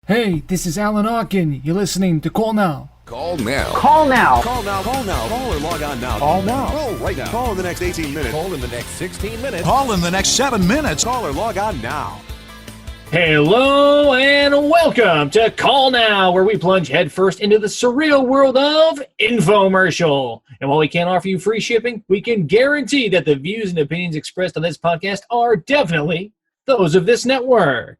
Hey, this is Alan Hawken. You're listening to Call Now. Call now. Call now. Call now. Call now. Call or log on now. Call now. Call right now. Call in the next 18 minutes. Call in the next 16 minutes. Call in the next 7 minutes. Call or log on now. Hello and welcome to Call Now, where we plunge headfirst into the surreal world of infomercial. And while we can't offer you free shipping, we can guarantee that the views and opinions expressed on this podcast are definitely those of this network.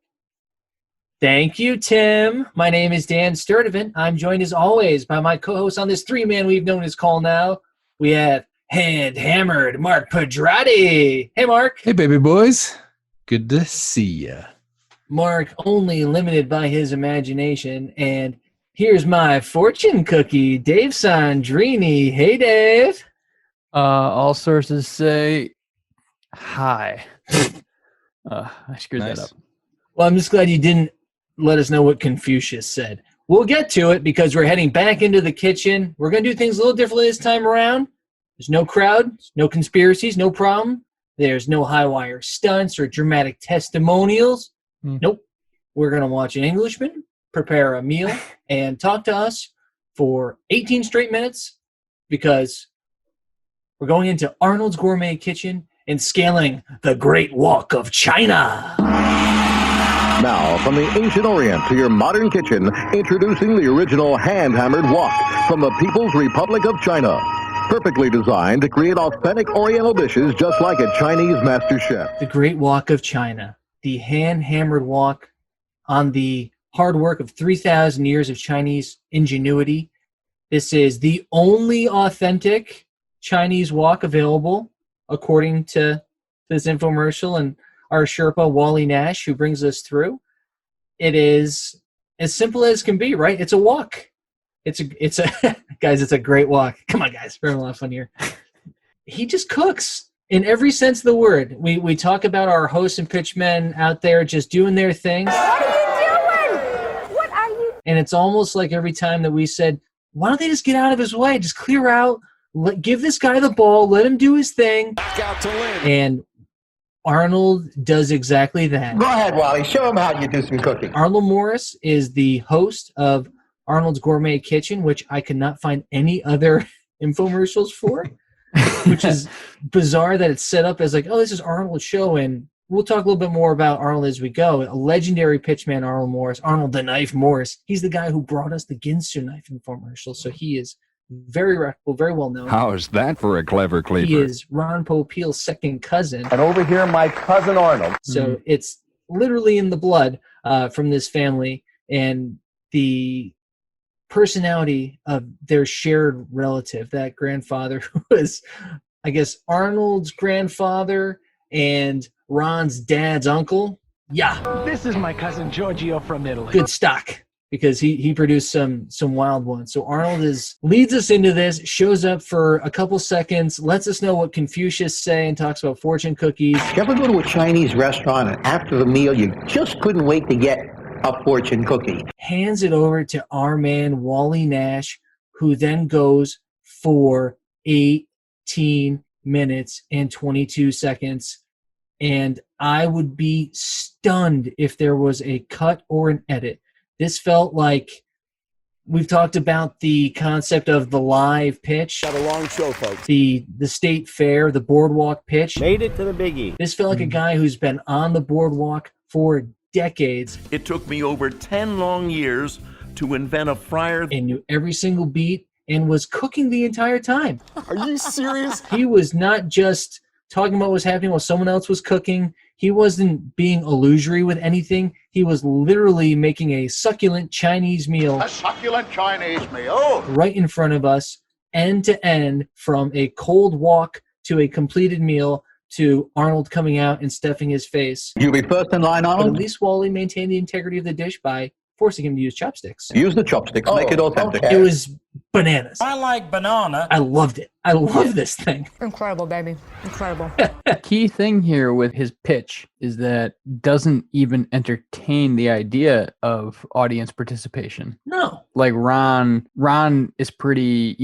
Thank you, Tim. My name is Dan Sturdivant. I'm joined as always by my co-host on this three-man we've known as Call Now. We have hand-hammered Mark Pedrati. Hey, Mark. Hey, baby boys. Good to see ya. Mark, only limited by his imagination. And here's my fortune cookie, Dave Sandrini. Hey, Dave. All sources say hi. I screwed that up. Well, I'm just glad you didn't let us know what Confucius said. We'll get to it because we're heading back into the kitchen. We're going to do things a little differently this time around. There's no crowd, no conspiracies, no problem. There's no high-wire stunts or dramatic testimonials. Nope. We're going to watch an Englishman prepare a meal and talk to us for 18 straight minutes because we're going into Arnold's Gourmet Kitchen and scaling the Great Wok of China. Now, from the ancient Orient to your modern kitchen, introducing the original hand-hammered wok from the People's Republic of China. Perfectly designed to create authentic Oriental dishes just like a Chinese master chef. The Great Wok of China. The hand-hammered wok on the hard work of 3,000 years of Chinese ingenuity. This is the only authentic Chinese wok available, according to this infomercial and our Sherpa, Wally Nash, who brings us through. It is as simple as can be, right? It's a wok. It's a guys, it's a great wok. Come on, guys. We're having a lot of fun here. He just cooks. In every sense of the word. We talk about our hosts and pitchmen out there just doing their thing. What are you doing? What are you? And it's almost like every time that we said, why don't they just get out of his way? Just clear out. Give this guy the ball. Let him do his thing. Back out to Lynn. And Arnold does exactly that. Go ahead, Wally. Show him how you do some cooking. Arnold Morris is the host of Arnold's Gourmet Kitchen, which I could not find any other infomercials for. Which is bizarre that it's set up as like, oh, this is Arnold's show, and we'll talk a little bit more about Arnold as we go. A legendary pitchman, Arnold the Knife Morris. He's the guy who brought us the Ginsu knife infomercial, so he is very reputable, very well known. How is that for a clever cleaver? He is Ron Popeil's second cousin. And over here, my cousin Arnold. So it's literally in the blood from this family, and the personality of their shared relative, that grandfather who was, I guess, Arnold's grandfather and Ron's dad's uncle. Yeah. This is my cousin Giorgio from Italy. Good stock, because he produced some wild ones. So Arnold leads us into this, shows up for a couple seconds, lets us know what Confucius say, and talks about fortune cookies. You ever go to a Chinese restaurant and after the meal you just couldn't wait to get a fortune cookie? Hands it over to our man Wally Nash, who then goes for 18 minutes and 22 seconds. And I would be stunned if there was a cut or an edit. This felt like we've talked about the concept of the live pitch. Got a long show, folks. The state fair, the boardwalk pitch. Made it to the biggie. This felt like a guy who's been on the boardwalk for decades. It took me over 10 long years to invent a fryer. And knew every single beat and was cooking the entire time. Are you serious? He was not just talking about what was happening while someone else was cooking. He wasn't being illusory with anything. He was literally making a succulent Chinese meal. A succulent Chinese meal? Right in front of us, end to end, from a cold wok to a completed meal to Arnold coming out and stuffing his face. You'll be first in line, But Arnold? at least Wally maintained the integrity of the dish by forcing him to use chopsticks. Use the chopsticks, make it authentic. It was bananas. I like banana. I loved it. I love this thing. Incredible, baby. Incredible. Key thing here with his pitch is that doesn't even entertain the idea of audience participation. No. Like Ron is pretty,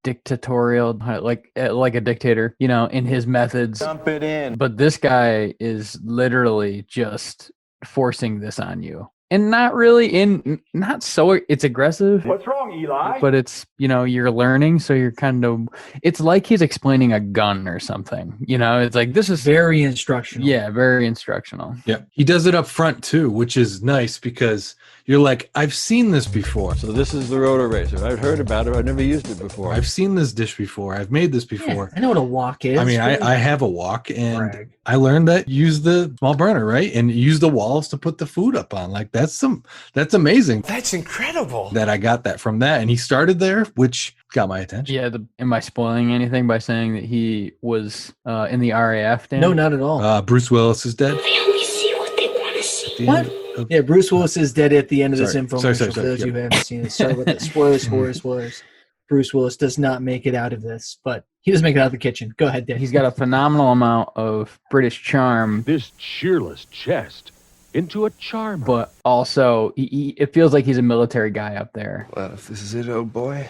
dictatorial, like a dictator, in his methods. Dump it in. But this guy is literally just forcing this on you. and not really not so it's aggressive. What's wrong, Eli? But it's, you're learning, so you're kind of, it's like he's explaining a gun or something. It's like, this is very instructional. Yeah, very instructional. Yeah. He does it up front too, which is nice because you're like, I've seen this before. So this is the rotor racer. I've heard about it. I've never used it before. I've seen this dish before. I've made this before. Yeah, I know what a wok is. I mean, I have a wok, and I learned that use the small burner, right? And use the walls to put the food up on. Like that's amazing. That's incredible. That I got that from that. And he started there, which got my attention. Yeah. Am I spoiling anything by saying that he was in the RAF? Dan? No, not at all. Bruce Willis is dead. They only see what they want to see. What? Yeah, Bruce Willis is dead at the end of this infomercial. Sorry. For those who haven't seen it, sorry about that. Spoilers. Bruce Willis does not make it out of this, but he does make it out of the kitchen. Go ahead, Dan. He's got a phenomenal amount of British charm. This cheerless chest into a charm. But also, it feels like he's a military guy up there. Well, if this is it, old boy,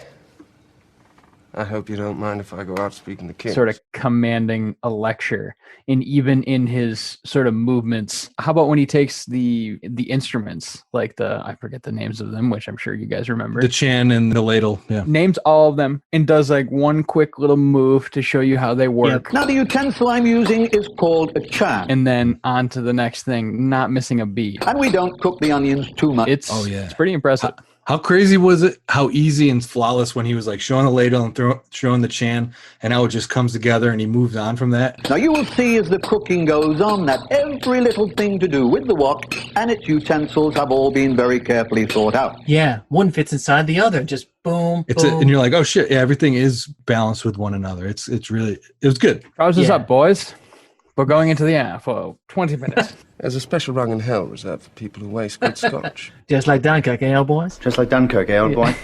I hope you don't mind if I go out speaking to kids. Sort of commanding a lecture, and even in his sort of movements. How about when he takes the instruments, like I forget the names of them, which I'm sure you guys remember. The chan and the ladle, yeah. Names all of them and does like one quick little move to show you how they work. Yep. Now the utensil I'm using is called a chan. And then on to the next thing, not missing a beat. And we don't cook the onions too much. It's pretty impressive. How crazy was it? How easy and flawless when he was like showing the ladle and showing the chan, and how it just comes together and he moves on from that. Now you will see as the cooking goes on that every little thing to do with the wok and its utensils have all been very carefully thought out. Yeah, one fits inside the other. Just boom, boom. And you're like, oh shit, yeah, everything is balanced with one another. It was good. Trousers up, boys. We're going into the air for 20 minutes. There's a special rung in hell reserved for people who waste good scotch. Just like Dunkirk, old boys? Just like Dunkirk, old boy?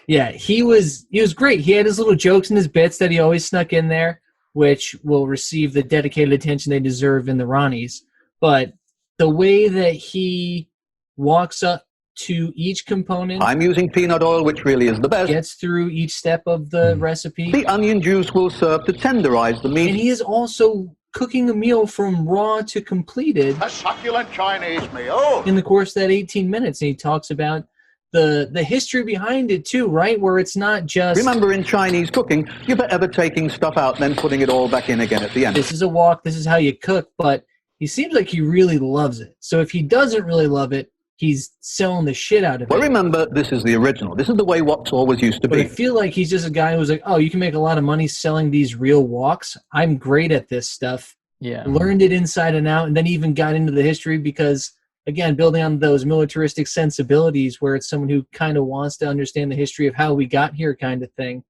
Yeah, he was great. He had his little jokes and his bits that he always snuck in there, which will receive the dedicated attention they deserve in the Ronnies. But the way that he walks up to each component. I'm using peanut oil, which really is the best. Gets through each step of the recipe. The onion juice will serve to tenderize the meat. And he is also cooking a meal from raw to completed. A succulent Chinese meal. In the course of that 18 minutes. And he talks about the history behind it too, right? Where it's not just... Remember, in Chinese cooking, you're forever taking stuff out and then putting it all back in again at the end. This is a wok. This is how you cook. But he seems like he really loves it. So if he doesn't really love it, he's selling the shit out of it. Well, remember, this is the original. This is the way woks always used to but be. I feel like he's just a guy who's like, oh, you can make a lot of money selling these real woks. I'm great at this stuff. Yeah. Learned it inside and out, and then even got into the history because, again, building on those militaristic sensibilities where it's someone who kind of wants to understand the history of how we got here kind of thing.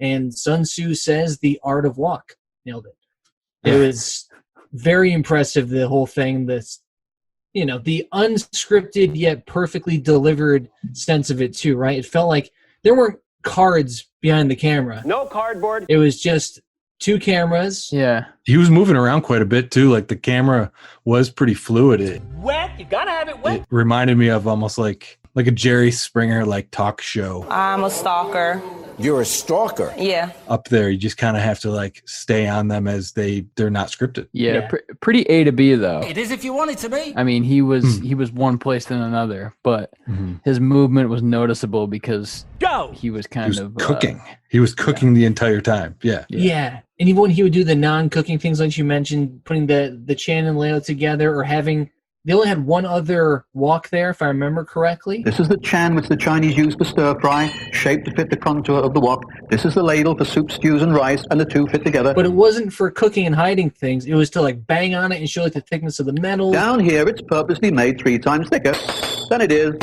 And Sun Tzu says the art of wok. Nailed it. It was very impressive, the whole thing. This, the unscripted yet perfectly delivered sense of it too, right? It felt like there weren't cards behind the camera. No cardboard. It was just two cameras. Yeah. He was moving around quite a bit too. Like the camera was pretty fluid. Wet. You gotta have it wet. It reminded me of almost like a Jerry Springer talk show. I'm a stalker. You're a stalker. Yeah. Up there, you just kind of have to stay on them as they're not scripted. Yeah. Pretty A to B though. It is if you want it to be. I mean, he was one place than another, but his movement was noticeable because he was kind of cooking. He was cooking the entire time. Yeah. Yeah. And even when he would do the non-cooking things, like you mentioned, putting the chan and layout together, or having, they only had one other wok there, if I remember correctly. This is the chan which the Chinese use for stir fry, shaped to fit the contour of the wok. This is the ladle for soup, stews, and rice, and the two fit together. But it wasn't for cooking and hiding things. It was to bang on it and show the thickness of the metal. Down here, it's purposely made 3 times thicker than it is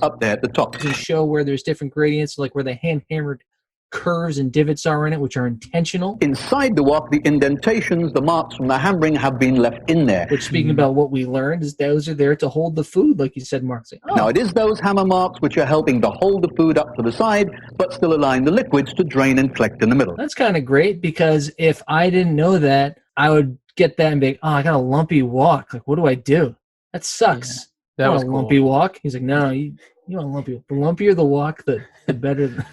up there at the top. To show where there's different gradients, like where the hand-hammered curves and divots are in it, which are intentional. Inside the wok, the indentations, the marks from the hammering have been left in there. Which, speaking about what we learned, is those are there to hold the food, like you said, Mark. Now, it is those hammer marks which are helping to hold the food up to the side, but still allowing the liquids to drain and collect in the middle. That's kind of great, because if I didn't know that, I would get that and be like, oh, I got a lumpy wok. What do I do? That sucks. Yeah, that was a cool. lumpy wok. He's like, no, you want a lumpy. The lumpier the wok, the better.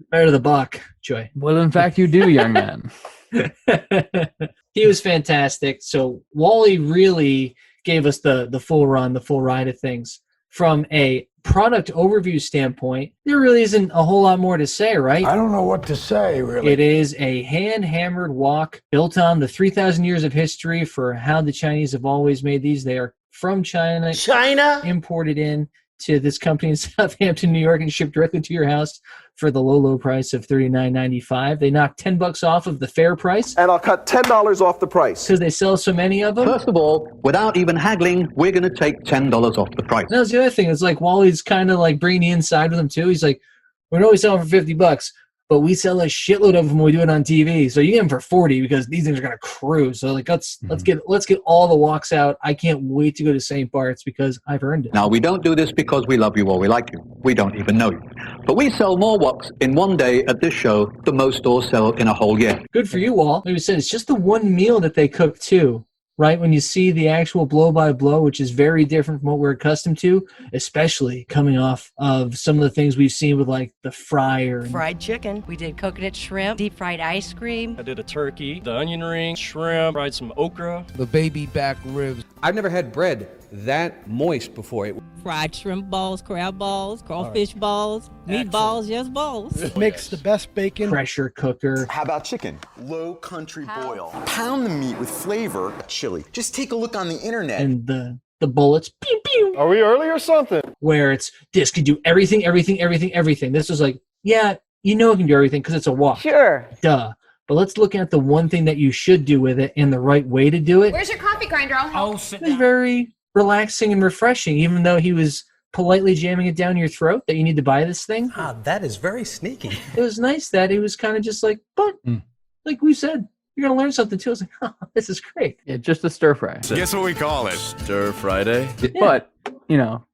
Better the buck, Joy. Well, in fact, you do, young man. He was fantastic. So Wally really gave us the full run, the full ride of things. From a product overview standpoint, there really isn't a whole lot more to say, right? I don't know what to say, really. It is a hand-hammered wok built on the 3,000 years of history for how the Chinese have always made these. They are from China. China? Imported in to this company in Southampton, New York, and shipped directly to your house for the low price of $39.95. They knocked $10 off of the fair price. And I'll cut $10 off the price. Because they sell so many of them. First of all, without even haggling, we're going to take $10 off the price. That was the other thing. It's like Wally's kind of like bringing the inside with him too. He's like, we're always selling for $50, but we sell a shitload of them when we do it on TV. So you get them for 40 because these things are going to cruise. So like, let's get all the woks out. I can't wait to go to St. Bart's because I've earned it. Now, we don't do this because we love you or we like you. We don't even know you. But we sell more woks in one day at this show than most stores sell in a whole year. Good for you, Wall. Like we said, it's just the one meal that they cook too, right? When you see the actual blow-by-blow, which is very different from what we're accustomed to, especially coming off of some of the things we've seen with like the fryer. Fried chicken. We did coconut shrimp, deep fried ice cream. I did a turkey, the onion ring, shrimp, fried some okra. The baby back ribs. I've never had bread that moist before. Fried shrimp balls, crab balls, crawfish balls, meatballs, yes, balls. Makes the best bacon. Pressure cooker. How about chicken? Low country boil. Pound the meat with flavor. Chili. Just take a look on the internet. And the bullets. Pew, pew. Are we early or something? Where this can do everything. This was like, yeah, you know it can do everything because it's a wok. Sure. Duh. But let's look at the one thing that you should do with it and the right way to do it. Where's your coffee grinder? I'll sit It was very relaxing and refreshing, even though he was politely jamming it down your throat that you need to buy this thing. Ah, that is very sneaky. It was nice that he was kind of just like, but like we said, you're going to learn something too. I was like, oh, this is great. Yeah, just a stir fry. Guess what we call it? Stir Friday. But,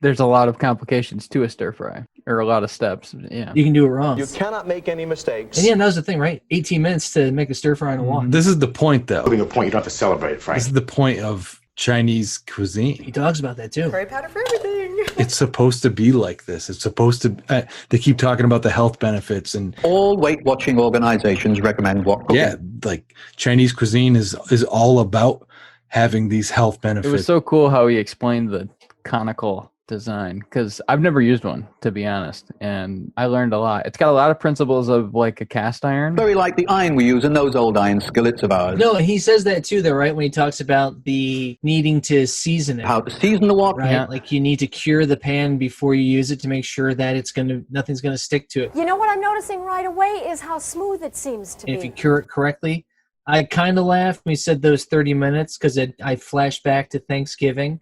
there's a lot of complications to a stir fry, or a lot of steps. Yeah. You can do it wrong. You cannot make any mistakes. And yeah, that was the thing, right? 18 minutes to make a stir fry in a wok. This is the point, though. Putting a point, you don't have to celebrate it, Frank. This is the point of Chinese cuisine. He talks about that too. Curry powder for everything. It's supposed to be like this. It's supposed to. They keep talking about the health benefits and all Weight Watching organizations recommend wok cooking. Yeah, like Chinese cuisine is all about having these health benefits. It was so cool how he explained the conical design, because I've never used one, to be honest, and I learned a lot. It's got a lot of principles of like a cast iron. Very like the iron we use in those old iron skillets of ours. No, he says that too, though, right? When he talks about the needing to season it. How to season the wok. Right? Yeah. Like you need to cure the pan before you use it to make sure that nothing's gonna stick to it. You know what I'm noticing right away is how smooth it seems to be. If you cure it correctly. I kind of laughed when he said those 30 minutes because I flashed back to Thanksgiving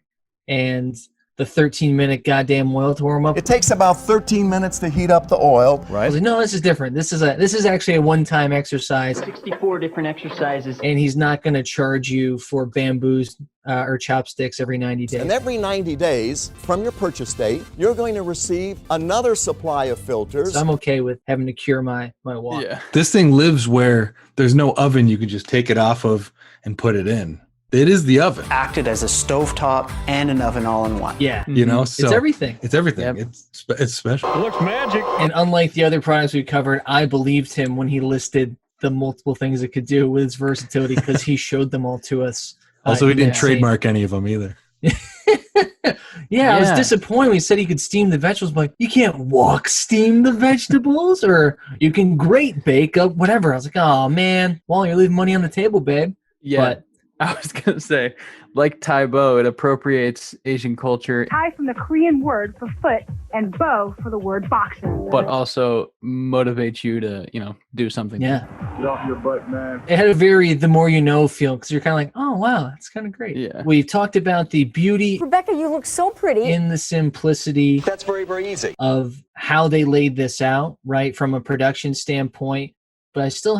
and the 13-minute goddamn oil to warm up. It takes about 13 minutes to heat up the oil. Right. I was like, no, this is different. This is actually a one-time exercise. 64 different exercises. And he's not going to charge you for bamboos or chopsticks every 90 days. And every 90 days from your purchase date, you're going to receive another supply of filters. So I'm okay with having to cure my wok. Yeah. This thing lives where there's no oven you can just take it off of and put it in. It is the oven. Acted as a stovetop and an oven all in one. Yeah. So it's everything. It's everything. Yep. It's special. It looks magic. And unlike the other products we covered, I believed him when he listed the multiple things it could do with its versatility because he showed them all to us. Also, he didn't trademark any of them either. I was disappointed when he said he could steam the vegetables. I'm like, you can't wok steam the vegetables, or you can grate bake up whatever. I was like, oh man, well, you're leaving money on the table, babe. Yeah. But I was going to say, like Tai Bo, it appropriates Asian culture. Tai from the Korean word for foot and bo for the word boxing. But also motivates you to, do something. Yeah. Get off your butt, man. It had a very the more you know feel because you're kind of like, oh, wow, that's kind of great. Yeah. We've talked about the beauty. Rebecca, you look so pretty. In the simplicity. That's very, very easy. Of how they laid this out, right, from a production standpoint. But I still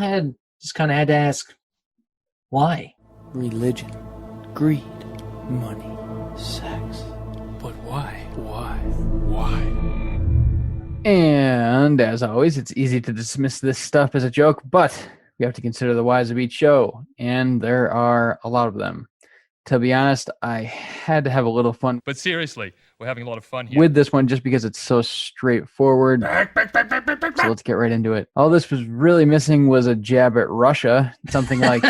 just kind of had to ask, why? Religion, greed, money, sex. But why? And as always, it's easy to dismiss this stuff as a joke, but we have to consider the whys of each show, and there are a lot of them. To be honest, I had to have a little fun But seriously, we're having a lot of fun here. with this one just because it's so straightforward. So let's get right into it. All this was really missing was a jab at Russia. Something like,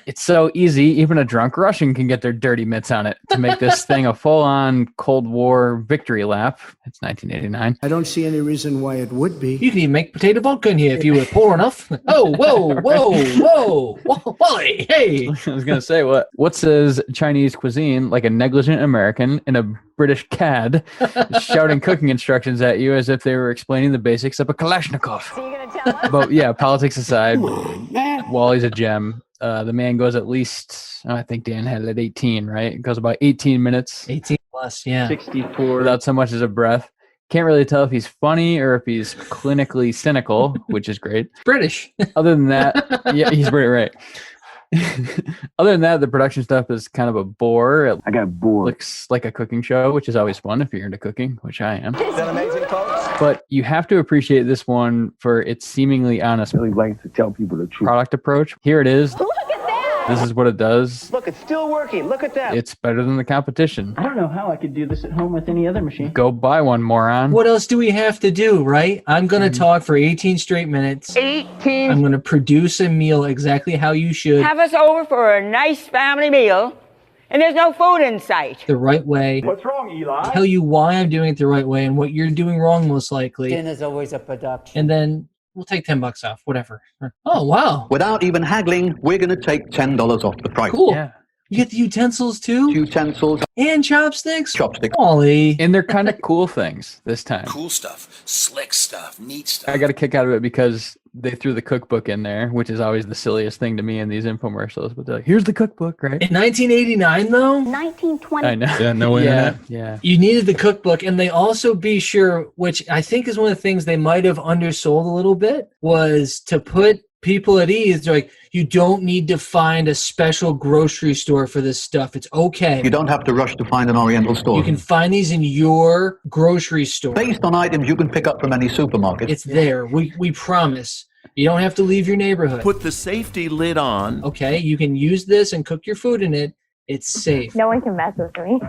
it's so easy, even a drunk Russian can get their dirty mitts on it to make this thing a full-on Cold War victory lap. It's 1989. I don't see any reason why it would be. You can even make potato vodka in here if you were poor enough. Oh, whoa, Wally, hey. I was going to say, what says Chinese cuisine like a negligent American in a British cad shouting cooking instructions at you as if they were explaining the basics of a Kalashnikov. So you're gonna tell us? But yeah, politics aside, Wally's a gem. The man goes at least, I think Dan had it at 18, right? It goes about 18 minutes. 18 plus, yeah. 64 without so much as a breath. Can't really tell if he's funny or if he's clinically cynical, which is great. British. Other than that, yeah, he's pretty right. Other than that, the production stuff is kind of a bore. I got bored. Looks like a cooking show, which is always fun if you're into cooking, which I am. Is that amazing, folks? But you have to appreciate this one for its seemingly honest, Really like to tell people the truth. product approach. Here it is. Look at that! This is what it does. Look, it's still working. Look at that. It's better than the competition. I don't know how I could do this at home with any other machine. Go buy one, moron. What else do we have to do, right? I'm going to talk for 18 straight minutes. 18. I'm going to produce a meal exactly how you should. Have us over for a nice family meal, and there's no food in sight. The right way. What's wrong, Eli? Tell you why I'm doing it the right way and what you're doing wrong, most likely. Dinner's always a production. And then we'll take $10 off, whatever. Oh, wow. Without even haggling, we're going to take $10 off the price. Cool. Yeah. You get the utensils too? Utensils. And chopsticks? Chopsticks. Ollie. And they're kind of cool things this time. Cool stuff, slick stuff, neat stuff. I got a kick out of it because they threw the cookbook in there, which is always the silliest thing to me in these infomercials. But they're like, here's the cookbook, right? In 1989, though? 1920. I know. Yeah, no internet. Yeah. You needed the cookbook, and they also be sure, which I think is one of the things they might have undersold a little bit, was to put people at ease. They're like, you don't need to find a special grocery store for this stuff. It's okay. You don't have to rush to find an Oriental store. You can find these in your grocery store. Based on items you can pick up from any supermarket. It's there. We promise. You don't have to leave your neighborhood. Put the safety lid on. Okay, you can use this and cook your food in it. It's safe. No one can mess with me.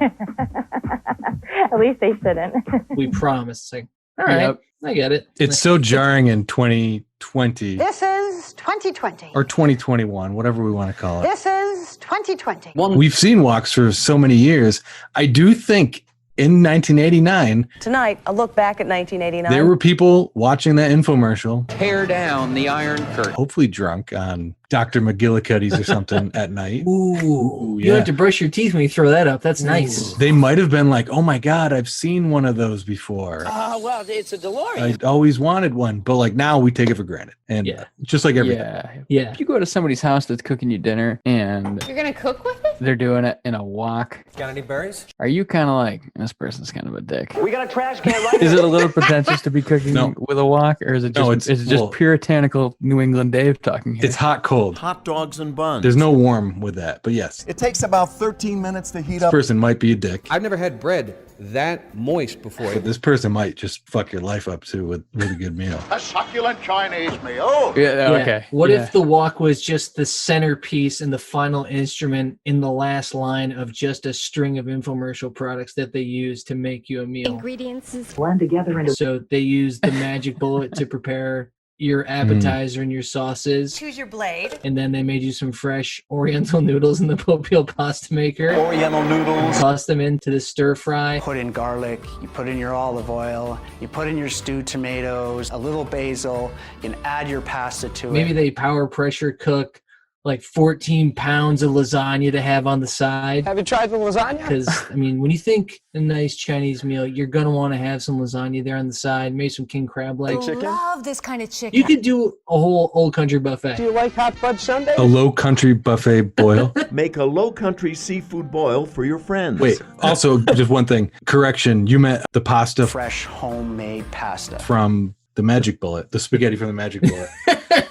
At least they shouldn't. We promise. It's like, all right, Yep. I get it. It's so jarring in 2020 This is 2020. or 2021, whatever we want to call it. This is 2020. We've seen woks for so many years. I do think in 1989, Tonight, a look back at 1989. there were people watching that infomercial, Tear down the Iron Curtain. hopefully drunk on Dr. McGillicuddy's or something at night. Ooh, you yeah. have to brush your teeth when you throw that up. That's nice. They might have been like, oh my God, I've seen one of those before. Well, it's a DeLorean. I always wanted one, but like now we take it for granted. And Yeah. just like everything. Yeah. If you go to somebody's house that's cooking you dinner and You're going to cook with it? they're doing it in a wok, Got any berries? are you kind of like, this person's kind of a dick? We got a trash can right Is it a little pretentious to be cooking No. with a wok, or is it just, No, is it just puritanical New England Dave talking here? It's hot cold. Hot dogs and buns. There's no warm with that, but yes, It takes about 13 minutes to heat this up. person might be a dick, I've never had bread that moist before. but this person might just fuck your life up too with a good meal. A succulent Chinese meal. Yeah, okay. What Yeah. if the wok was just the centerpiece and the final instrument in the last line of just a string of infomercial products that they use to make you a meal? Ingredients is Blend together into So they use the magic bullet to prepare your appetizer and your sauces. choose your blade. And then they made you some fresh Oriental noodles in the Popeel pasta maker. Oriental noodles. Toss them into the stir fry. put in garlic, you put in your olive oil, you put in your stewed tomatoes, a little basil, you can add your pasta to Maybe it. they power pressure cook like 14 pounds of lasagna to have on the side. Have you tried the lasagna? Because, I mean, when you think a nice Chinese meal, you're going to want to have some lasagna there on the side, maybe some king crab legs. Love this kind of chicken. You could do a whole old country buffet. Do you like hot fudge sundae? A low country buffet boil. Make a low country seafood boil for your friends. Wait, also just one thing, correction. You meant the pasta Fresh homemade pasta. from the Magic Bullet, the spaghetti from the Magic Bullet.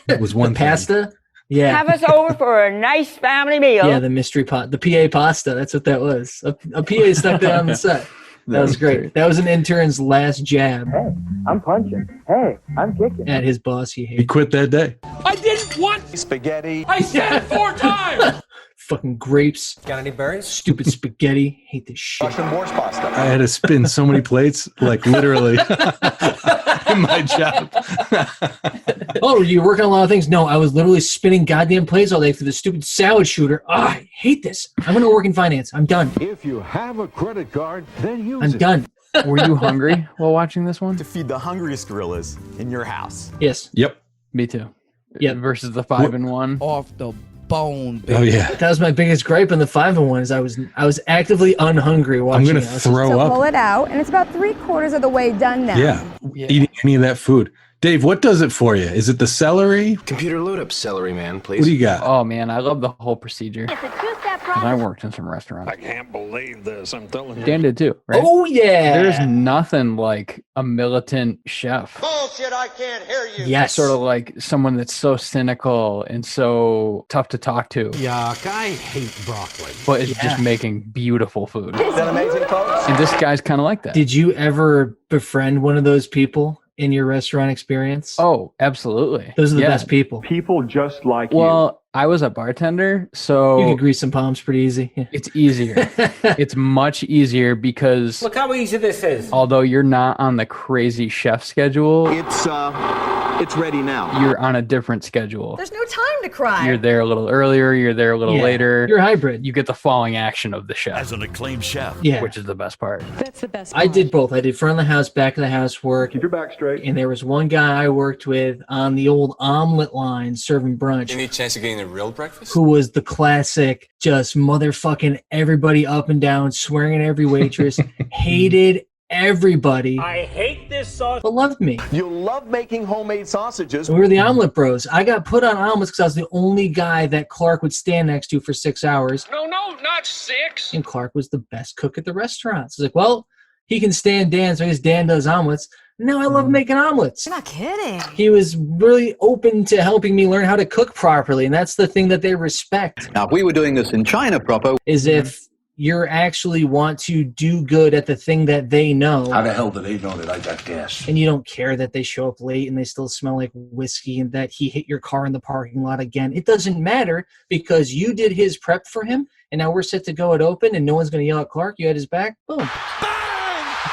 It was one thing. Pasta? Yeah. Have us over for a nice family meal. Yeah, the mystery pot, the PA pasta. That's what that was. A PA stuck that on the set. That was great. That was an intern's last jab Hey, I'm punching. Hey, I'm kicking. at his boss he He hated. quit that day. I didn't want Spaghetti. I said it 4 times. fucking grapes. Got any berries? Stupid spaghetti. Hate this shit. Russian boar's pasta. I had to spin so many plates, like literally, in my job. Oh, were you working on a lot of things? No, I was literally spinning goddamn plates all day for the stupid salad shooter. I hate this. I'm going to work in finance. I'm done. If you have a credit card, then use I'm done. Were you hungry while watching this one? To feed the hungriest gorillas in your house. Yes. Yep. Me too. Yep. Versus the 5-in-1. Off the bone, baby. Oh yeah. That was my biggest gripe in the 5-in-1 is I was actively unhungry watching I'm it. gonna throw up. Pull it out, and it's about 3/4 of the way done now. Yeah. Eating any of that food. Dave, what does it for you? Is it the celery? Computer load up celery, man, please. What do you got? Oh man, I love the whole procedure. It's a two-step 'Cause I process. worked in some restaurants. I can't believe this. I'm telling you. Dan did too, right? Oh yeah. There's nothing like a militant chef. Bullshit, I can't hear you. Yes. Sort of like someone that's so cynical and so tough to talk to, Yuck, I hate broccoli. but is just making beautiful food. Is that amazing, folks? And this guy's kind of like that. Did you ever befriend one of those people in your restaurant experience? Oh, absolutely. Those are the best people. People just like Well, I was a bartender, so You can grease some palms pretty easy. Yeah. it's easier. It's much easier because Look how easy this is. although you're not on the crazy chef schedule, It's ready now. you're on a different schedule. There's no time to cry. You're there a little earlier, you're there a little Yeah. later. You're hybrid. You get the falling action of the chef, As an acclaimed chef. Yeah. which is the best part. That's the best. I did both. I did front of the house, back of the house work. Keep your back straight. And there was one guy I worked with on the old omelet line serving brunch Any chance of getting a real breakfast? who was the classic, just motherfucking everybody up and down, swearing at every waitress, hated everybody, I hate this sauce. but loved me. You'll love making homemade sausages. We were the omelet bros. I got put on omelets because I was the only guy that Clark would stand next to for 6 hours. No, not 6. And Clark was the best cook at the restaurant. So it's like, well, he can stand Dan, so I guess Dan does omelets. Now I love making omelets. You're not kidding. He was really open to helping me learn how to cook properly, and that's the thing that they respect. Now, if we were doing this in China proper, Is if you actually want to do good at the thing that they know, How the hell do they know that I got gas? and you don't care that they show up late and they still smell like whiskey and that he hit your car in the parking lot again. It doesn't matter because you did his prep for him, and now we're set to go at open, and no one's going to yell at Clark. You had his back. Boom. You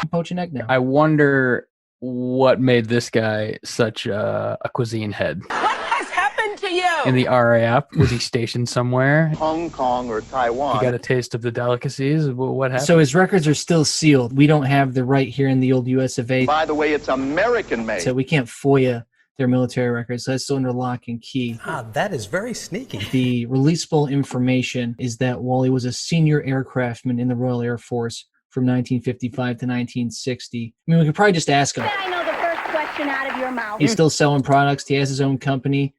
can poach an egg now. I wonder what made this guy such a cuisine head. What has happened to you? In the RAF, was he stationed somewhere? Hong Kong or Taiwan. He got a taste of the delicacies? What happened? So his records are still sealed. We don't have the right here in the old US of A. By the way, it's American made. So we can't FOIA their military records. So that's still under lock and key. Ah, that is very sneaky. The releasable information is that Wally was a senior aircraftman in the Royal Air Force from 1955 to 1960. I mean, we could probably just ask him. I know the first question out of your mouth. He's still selling products. He has his own company.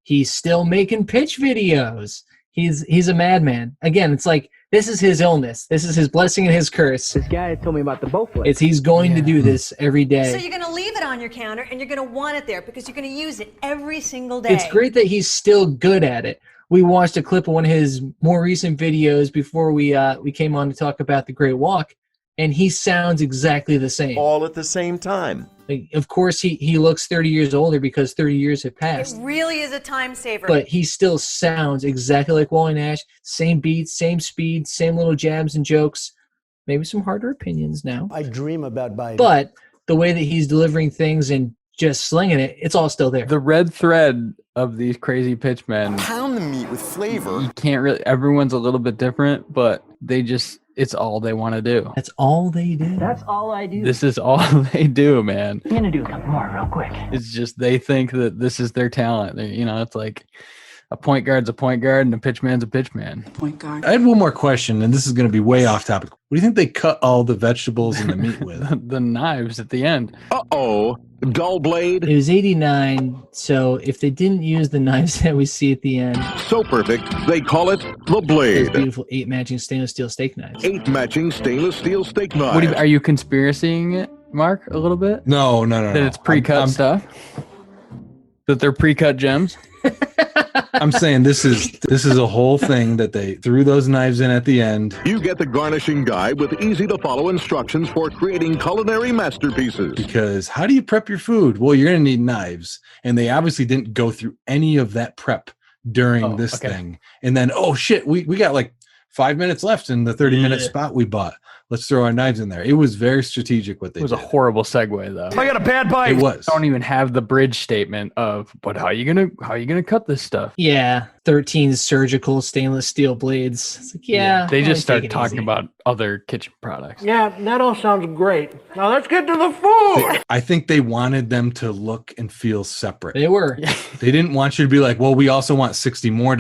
He's still making pitch videos. He's a madman. Again, it's like, this is his illness. This is his blessing and his curse. This guy told me about the bowflex. He's going to do this every day. So you're going to leave it on your counter, and you're going to want it there because you're going to use it every single day. It's great that he's still good at it. We watched a clip of one of his more recent videos before we came on to talk about the Great Wok, and he sounds exactly the same. All at the same time. Like, of course, he looks 30 years older because 30 years have It passed. really is a time saver. But he still sounds exactly like Wally Nash. Same beats, same speed, same little jabs and jokes. Maybe some harder opinions now. I dream about Biden. But the way that he's delivering things and just slinging it, it's all still there. The red thread of these crazy pitchmen, Pound the meat with flavor. you can't really, everyone's a little bit different, but it's all they want to do. That's all they do. That's all I do. This is all they do, man. I'm gonna do a couple more real quick. It's just they think that this is their talent. It's like a point guard's a point guard and a pitchman's a pitchman. Point guard. I had one more question, and this is going to be way off topic. What do you think they cut all the vegetables and the meat with? The knives at the end. uh-oh, dull blade. It was 89, so if they didn't use the knives that we see at the end, So perfect, they call it the those blade. beautiful 8 matching stainless steel steak knives. 8 matching stainless steel steak knives. What are you conspiracying it, Mark, a little bit? No. That it's pre-cut stuff? That they're pre-cut gems? I'm saying this is a whole thing that they threw those knives in at the end. You get the garnishing guide with easy-to-follow instructions for creating culinary masterpieces. Because how do you prep your food? Well, you're going to need knives. And they obviously didn't go through any of that prep during this thing. And then, oh shit, we got like 5 minutes left in the 30-minute spot we bought. Let's throw our knives in there. It was very strategic what they did. It was a horrible segue though. I got a bad bite. It was. Don't even have the bridge statement of, but how you gonna cut this stuff? Yeah, 13 surgical stainless steel blades. It's like, yeah. They just take start it talking easy. about other kitchen products. Yeah, that all sounds great. Now let's get to the food. I think they wanted them to look and feel separate. They were. They didn't want you to be like, well, we also want $60 more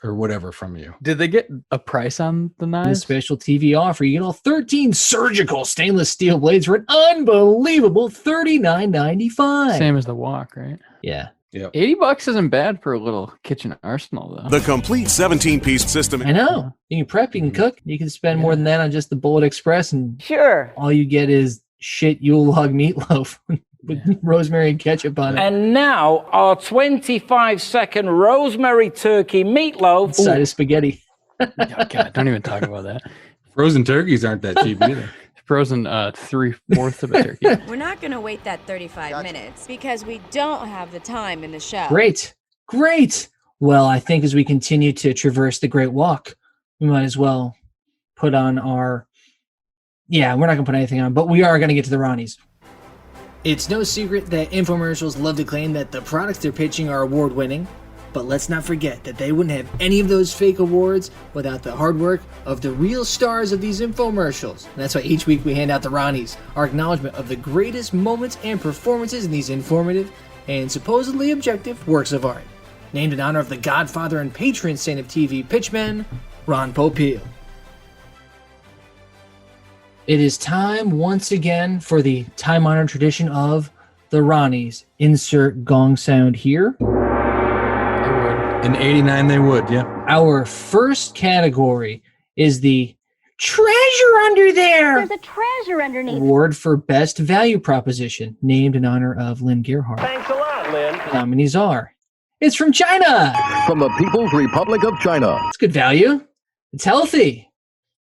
or whatever from you. Did they get a price on the The knives? special TV offer, you get all 13 surgical stainless steel blades for an unbelievable $39.95. Same as the wok, right? Yeah. Yep. $80 isn't bad for a little kitchen arsenal, though. The complete 17-piece system. I know. You can prep, you can cook. You can spend more than that on just the Bullet Express, and Sure. all you get is shit Yule log meatloaf with rosemary and ketchup on it. And now our 25-second rosemary turkey meatloaf. Side of spaghetti. Oh, God, don't even talk about that. Frozen turkeys aren't that cheap either. Frozen 3/4 of a turkey. We're not going to wait that 35 minutes because we don't have the time in the show. Great. Well, I think as we continue to traverse the Great Wok, we might as well put on our... Yeah, we're not going to put anything on, but we are going to get to the Ronnies. It's no secret that infomercials love to claim that the products they're pitching are award-winning, but let's not forget that they wouldn't have any of those fake awards without the hard work of the real stars of these infomercials. And that's why each week we hand out the Ronnies, our acknowledgement of the greatest moments and performances in these informative and supposedly objective works of art. Named in honor of the godfather and patron saint of TV pitchmen, Ron Popeil. It is time once again for the time-honored tradition of the Ronnies. Insert gong sound here. In 89, they would, yeah. Our first category is the treasure under there. There's a treasure underneath. Award for Best Value Proposition, named in honor of Lynn Gerhardt. Thanks a lot, Lynn. Nominees are, it's from China. From the People's Republic of China. It's good value. It's healthy.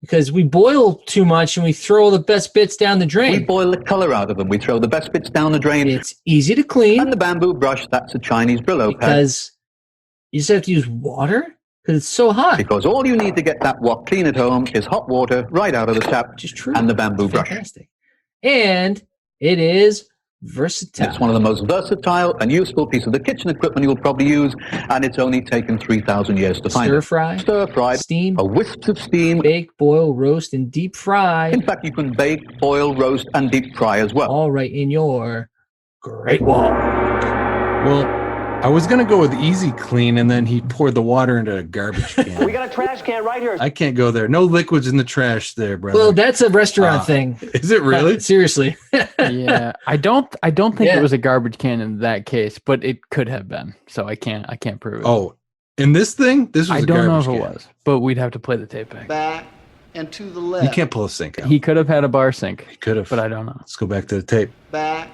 Because we boil too much and we throw the best bits down the drain. We boil the color out of them. We throw the best bits down the drain. It's easy to clean. And the bamboo brush, that's a Chinese Brillo pad. Because you just have to use water? Because it's so hot. Because all you need to get that wok clean at home is hot water right out of the tap. Which is true. And the bamboo brush. Fantastic. And it is versatile. It's one of the most versatile and useful pieces of the kitchen equipment you'll probably use, and it's only taken 3,000 years to find it. Stir fry, steam, a wisp of steam, bake, boil, roast, and deep fry. In fact, you can bake, boil, roast, and deep fry as well. All right in your Great Wok. Well, I was going to go with easy clean, and then he poured the water into a garbage can. We got a trash can right here. I can't go there. No liquids in the trash there, brother. Well, that's a restaurant thing. Is it really? Seriously. Yeah, I don't think it was a garbage can in that case, but it could have been. So I can't prove it. Oh, in this thing, this was I a don't know if garbage it can. was, but we'd have to play the tape back. Back and to the left. You can't pull a sink out. He could have had a bar sink. He could have, but I don't know. Let's go back to the tape. Back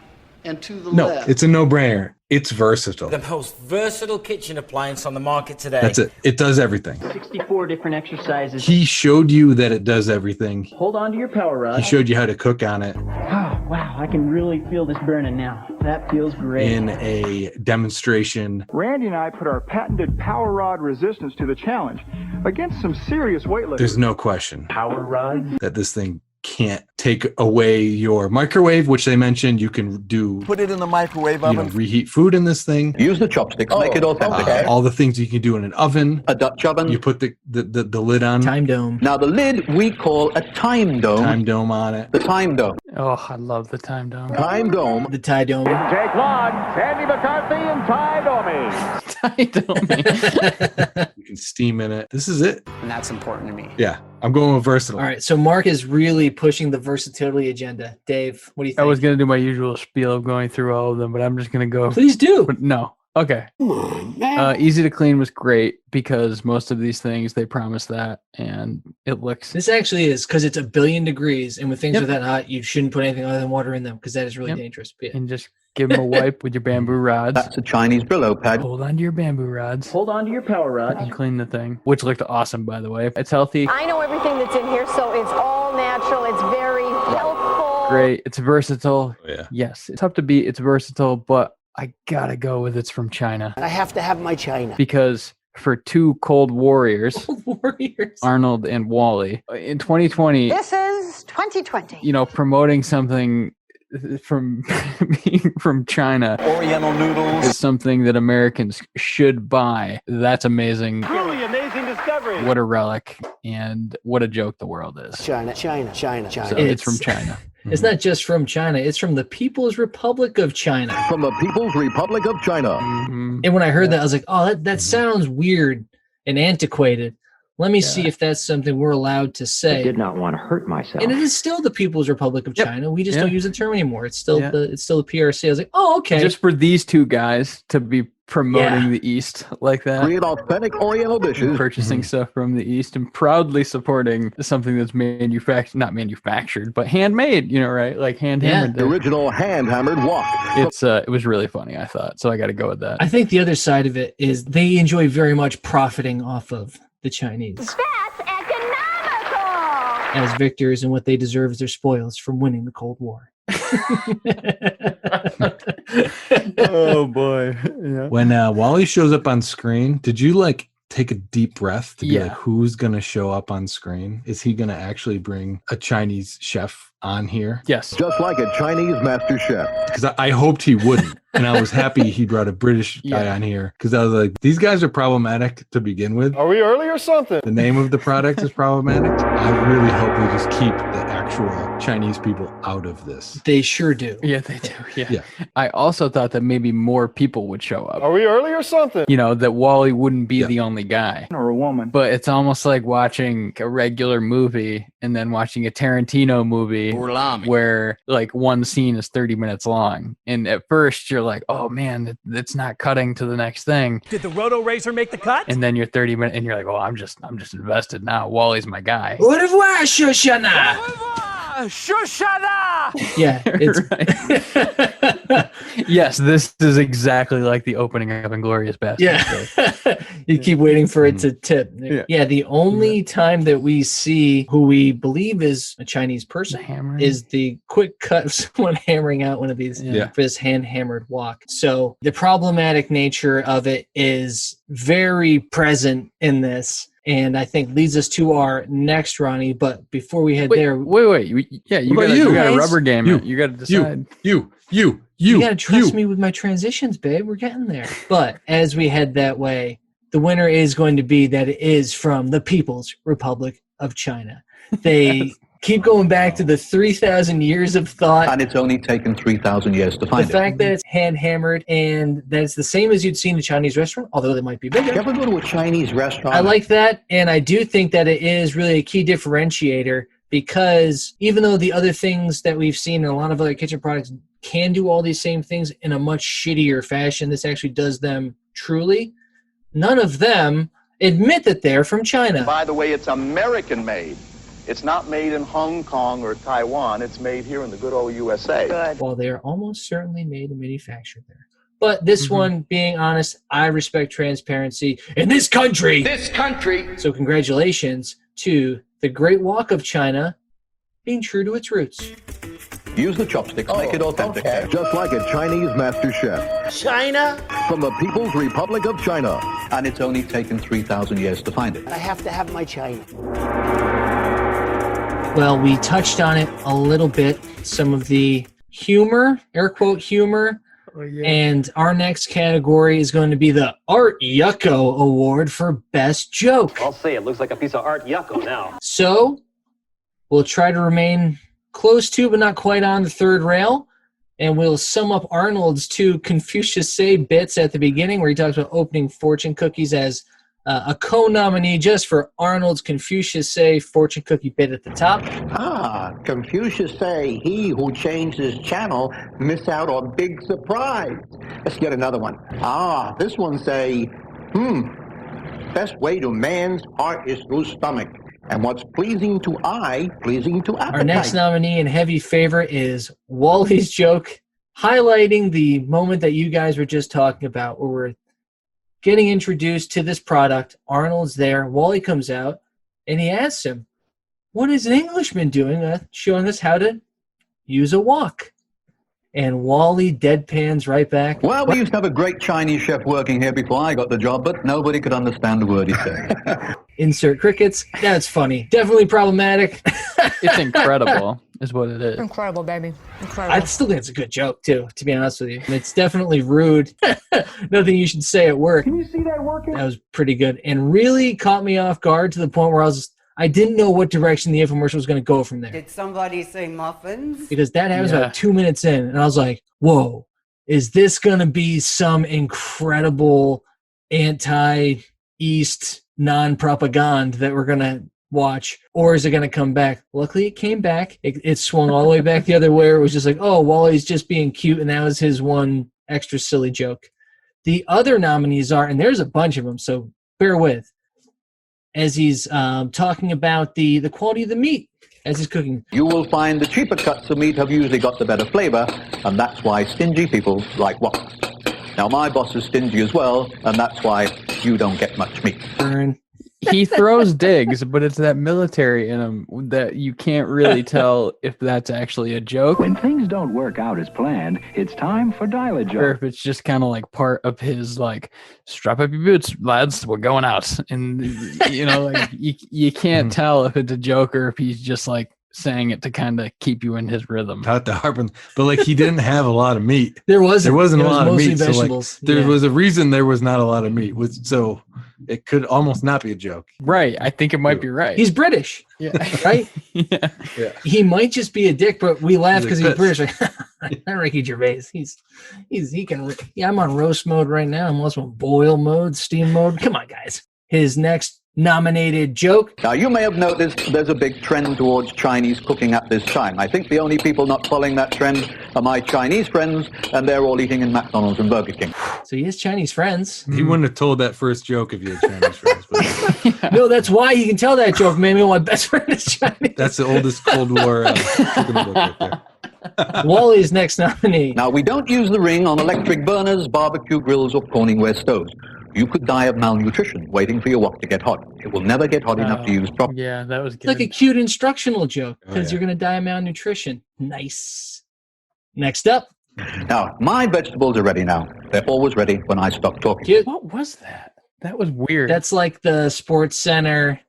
and to the No, left. it's a no-brainer. It's versatile. The most versatile kitchen appliance on the market today. That's it. It does everything. 64 different exercises. He showed you that it does everything. Hold on to your power rod. He showed you how to cook on it Oh, wow. I can really feel this burning now. That feels great. in a demonstration. Randy and I put our patented power rod resistance to the challenge against some serious weightlifters. There's no question Power rods? that this thing can't take away your microwave, which they mentioned you can do. Put it in the microwave You know, oven. reheat food in this thing. Use the chopsticks, make it authentic. All the things you can do in an oven. A Dutch oven. You put the lid on. Time dome. Now the lid we call a time dome. Time dome on it. The time dome. Oh, I love the time dome. Time dome. The tie dome. Jake Long, Sandy McCarthy, and Ty Domi. You can steam in it. This is it. And that's important to me. Yeah, I'm going with versatile. All right, so Mark is really pushing the versatility agenda. Dave, what do you think? I was gonna do my usual spiel of going through all of them, but I'm just gonna go. Please do. But no. Okay. Easy to clean was great because most of these things they promise that, and it looks. This actually is because it's 1 billion degrees, and when things are that hot, you shouldn't put anything other than water in them because that is really dangerous. But yeah. And just give them a wipe with your bamboo rods. That's a Chinese Brillo pad. Hold on to your bamboo rods. Hold on to your power rod. And clean the thing, which looked awesome, by the way. It's healthy. I know everything that's in here, so it's all natural. It's very healthful. Great. It's versatile. Oh, yeah. Yes. It's tough to beat. It's versatile, but I gotta go with it's from China. I have to have my China. Because for two cold warriors, Arnold and Wally, in 2020, This is 2020. promoting something from China, Oriental noodles, is something that Americans should buy. That's amazing. Truly amazing discovery. What a relic, and what a joke the world is. China. So it's from China. It's not just from China. It's from the People's Republic of China. From the People's Republic of China. And when I heard that, I was like, oh, that sounds weird and antiquated. Let me see if that's something we're allowed to say. I did not want to hurt myself. And it is still the People's Republic of China. We just don't use the term anymore. It's still the PRC. I was like, oh, okay. Just for these two guys to be promoting the East like that. Create authentic Oriental dishes. Purchasing stuff from the East and proudly supporting something that's not manufactured, but handmade, right? Like hand-hammered. The original hand-hammered wok. It was really funny, I thought. So I got to go with that. I think the other side of it is they enjoy very much profiting off of the Chinese. That's economical. As victors, and what they deserve is their spoils from winning the Cold War. Oh boy. Yeah. When Wally shows up on screen, did you take a deep breath to be like, who's gonna show up on screen? Is he gonna actually bring a Chinese chef on here? Yes. Just like a Chinese master chef. Because I hoped he wouldn't. And I was happy he brought a British guy on here. Because I was like, these guys are problematic to begin with. Are we early or something? The name of the product is problematic. I really hope we just keep the actual Chinese people out of this. They sure do. Yeah, they do. Yeah. I also thought that maybe more people would show up. Are we early or something? That Wally wouldn't be the only guy. Or a woman. But it's almost like watching a regular movie and then watching a Tarantino movie where one scene is 30 minutes long. And at first you're like, oh man, it's not cutting to the next thing. Did the Roto Razor make the cut? And then you're 30 minutes and you're like, oh, I'm just invested now. Wally's my guy. Au revoir, Shoshana. Shoshana! Yeah, it's Yes, this is exactly like the opening of Inglourious Basterds. Yeah. You keep waiting for it to tip. Yeah, the only time that we see who we believe is a Chinese person is the quick cut of someone hammering out one of these for this hand-hammered wok. So the problematic nature of it is very present in this. And I think leads us to our next, Ronnie. But before we head there, wait. You got to rubber game it. You got to decide. You got to trust me with my transitions, babe. We're getting there. But as we head that way, the winner is going to be that it is from the People's Republic of China. They keep going back to the 3,000 years of thought. And it's only taken 3,000 years to find it. The fact that it's hand-hammered and that it's the same as you'd see in a Chinese restaurant, although they might be bigger. You ever go to a Chinese restaurant? I like that, and I do think that it is really a key differentiator because even though the other things that we've seen in a lot of other kitchen products can do all these same things in a much shittier fashion, this actually does them truly. None of them admit that they're from China. By the way, it's American-made. It's not made in Hong Kong or Taiwan. It's made here in the good old USA. Good. Well, they are almost certainly made and manufactured there. But this one, being honest, I respect transparency in this country. This country. So congratulations to the Great Wok of China being true to its roots. Use the chopsticks, make it authentic. Okay. Just like a Chinese master chef. China? From the People's Republic of China. And it's only taken 3,000 years to find it. I have to have my China. Well, we touched on it a little bit, some of the humor, air quote humor, and our next category is going to be the Art Yucko Award for Best Joke. I'll say it looks like a piece of Art Yucko now. So, we'll try to remain close to, but not quite on the third rail, and we'll sum up Arnold's two Confucius Say bits at the beginning, where he talks about opening fortune cookies as a co-nominee just for Arnold's Confucius Say fortune cookie bit at the top. Confucius Say, he who changed his channel missed out on big surprise. Let's get another one. This one say, best way to man's heart is through stomach. And what's pleasing to eye, pleasing to appetite. Our next nominee and heavy favorite is Wally's joke, highlighting the moment that you guys were just talking about, where we're getting introduced to this product. Arnold's there. Wally comes out, and he asks him, what is an Englishman doing showing us how to use a wok? And Wally deadpans right back. Well, we used to have a great Chinese chef working here before I got the job, but nobody could understand a word he said. Insert crickets. That's funny. Definitely problematic. It's incredible, is what it is. Incredible, baby. Incredible. I still think it's a good joke, too, to be honest with you. And it's definitely rude. Nothing you should say at work. Can you see that working? That was pretty good. And really caught me off guard to the point where I didn't know what direction the infomercial was going to go from there. Did somebody say muffins? Because that happens about 2 minutes in, and I was like, whoa, is this going to be some incredible anti-East non-propaganda that we're going to watch, or is it going to come back? Luckily, it came back. It swung all the way back the other way. It was just like, oh, Wally's just being cute, and that was his one extra silly joke. The other nominees are, and there's a bunch of them, so bear with, as he's talking about the quality of the meat as he's cooking. You will find the cheaper cuts of meat have usually got the better flavor, and that's why stingy people like woks. Now, my boss is stingy as well, and that's why you don't get much meat. He throws digs, but it's that military in him that you can't really tell if that's actually a joke. When things don't work out as planned, it's time for dial-a-joke. Or if it's just kind of like part of his, like, strap up your boots, lads, we're going out. And, like, you can't tell if it's a joke or if he's just, like, saying it to kind of keep you in his rhythm. Not to harp, but like he didn't have a lot of meat. There wasn't a lot of meat. Vegetables. So like, there was a reason there was not a lot of meat. So it could almost not be a joke. Right. I think it might be right. He's British. Yeah. Right? Yeah. He might just be a dick, but we laugh because he's British. Not Ricky Gervais. He can. Yeah, I'm on roast mode right now. I'm also on boil mode, steam mode. Come on, guys. His next nominated joke. Now, you may have noticed there's a big trend towards Chinese cooking at this time. I think the only people not following that trend are my Chinese friends, and they're all eating in McDonald's and Burger King. So he has Chinese friends. He wouldn't have told that first joke if you had Chinese friends. But... No, that's why he can tell that joke, man. My best friend is Chinese. That's the oldest Cold War cooking book right there. Wally's next nominee. Now, we don't use the ring on electric burners, barbecue grills, or Corningware stoves. You could die of malnutrition waiting for your wok to get hot. It will never get hot enough to use properly. Yeah, that was good. It's like a cute instructional joke because you're going to die of malnutrition. Nice. Next up. Now, my vegetables are ready now. They're always ready when I stop talking. What was that? That was weird. That's like the Sports Center.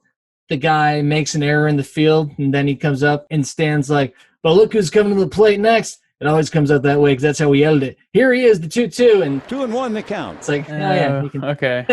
The guy makes an error in the field, and then he comes up and stands like, but look who's coming to the plate next. It always comes out that way because that's how we yelled it. Here he is, the 2-2, and 2-1 the count. It's like, oh yeah, you can. Okay.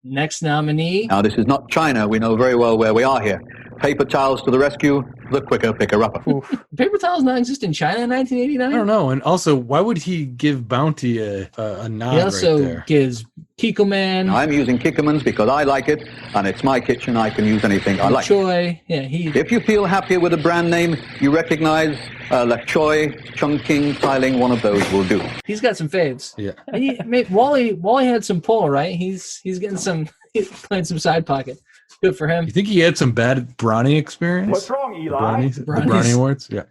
Next nominee. Now, this is not China. We know very well where we are here. Paper towels to the rescue, the quicker picker-upper. Paper towels not exist in China in 1989? I don't know. And also, why would he give Bounty a nod He also right there? gives Kikkoman. Now, I'm using Kikkoman's because I like it, and it's my kitchen. I can use anything I like. Choi. Yeah, If you feel happier with a brand name, you recognize La Choi, Chungking, Tiling, one of those will do. He's got some faves. Yeah. Wally had some pull, right? He's getting some, he's playing some side pocket. Good for him. You think he had some bad brownie experience? What's wrong, Eli? The brownie awards? Yeah.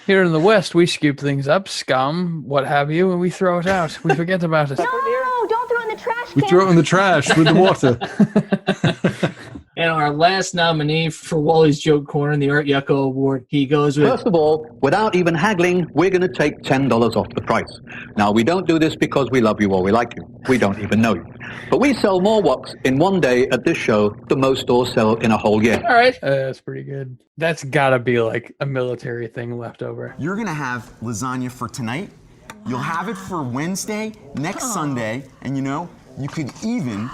Here in the West, we scoop things up, scum, what have you, and we throw it out. We forget about it. No, don't throw it in the trash We can. throw it in the trash with the water. And our last nominee for Wally's Joke Corner in the Art Yucko Award, he goes with... First of all, without even haggling, we're going to take $10 off the price. Now, we don't do this because we love you or we like you. We don't even know you. But we sell more woks in one day at this show than most stores sell in a whole year. All right. That's pretty good. That's got to be like a military thing left over. You're going to have lasagna for tonight. You'll have it for Wednesday, next Sunday, and you could even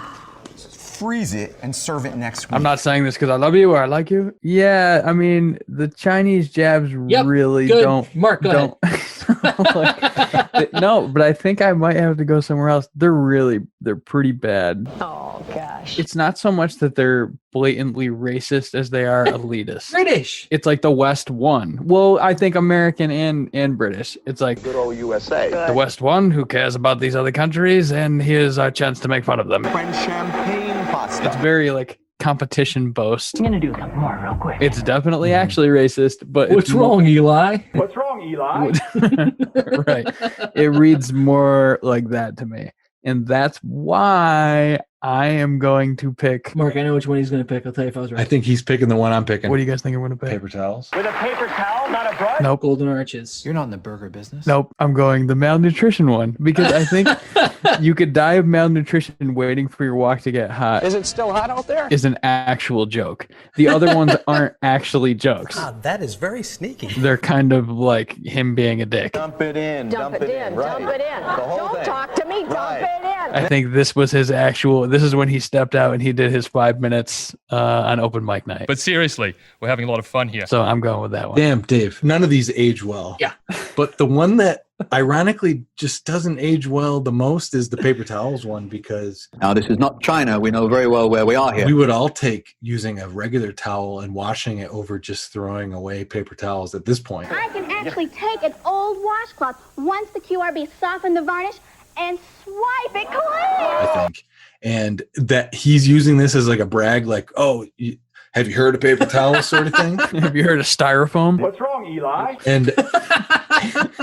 freeze it and serve it next week. I'm not saying this because I love you or I like you. Yeah, I mean, the Chinese jabs really good. don't. Mark, go ahead. No, but I think I might have to go somewhere else. They're pretty bad. Oh, gosh. It's not so much that they're blatantly racist as they are elitist. British. It's like the West won. Well, I think American and British. It's like Good old USA. the West won. Who cares about these other countries? And here's our chance to make fun of them. French champagne pasta. It's very like competition boast. I'm gonna do a couple more real quick. It's definitely actually racist, but What's wrong, Eli? What's wrong, Eli? Right. It reads more like that to me. And that's why I am going to pick. Mark, I know which one he's going to pick. I'll tell you if I was right. I think he's picking the one I'm picking. What do you guys think I'm going to pick? Paper towels. With a paper towel? not a brush? Nope. Golden Arches. You're not in the burger business. Nope. I'm going the malnutrition one because I think you could die of malnutrition waiting for your wok to get hot. Is it still hot out there? Is an actual joke. The other ones aren't actually jokes. God, that is very sneaky. They're kind of like him being a dick. Dump it in. Dump it in. Right. Dump it in. Don't talk to me. Dump it in. I think this was his actual. This is when he stepped out and he did his 5 minutes on open mic night. But seriously, we're having a lot of fun here. So I'm going with that one. Damn, Dave. None of these age well. Yeah. But the one that ironically just doesn't age well the most is the paper towels one, because Now, this is not China. We know very well where we are here. we would all take using a regular towel and washing it over just throwing away paper towels at this point. I can actually take an old washcloth once the QRB softened the varnish and swipe it clean. I think. And that he's using this as like a brag, like, oh, have you heard of paper towels sort of thing? Have you heard of styrofoam? What's wrong, Eli? And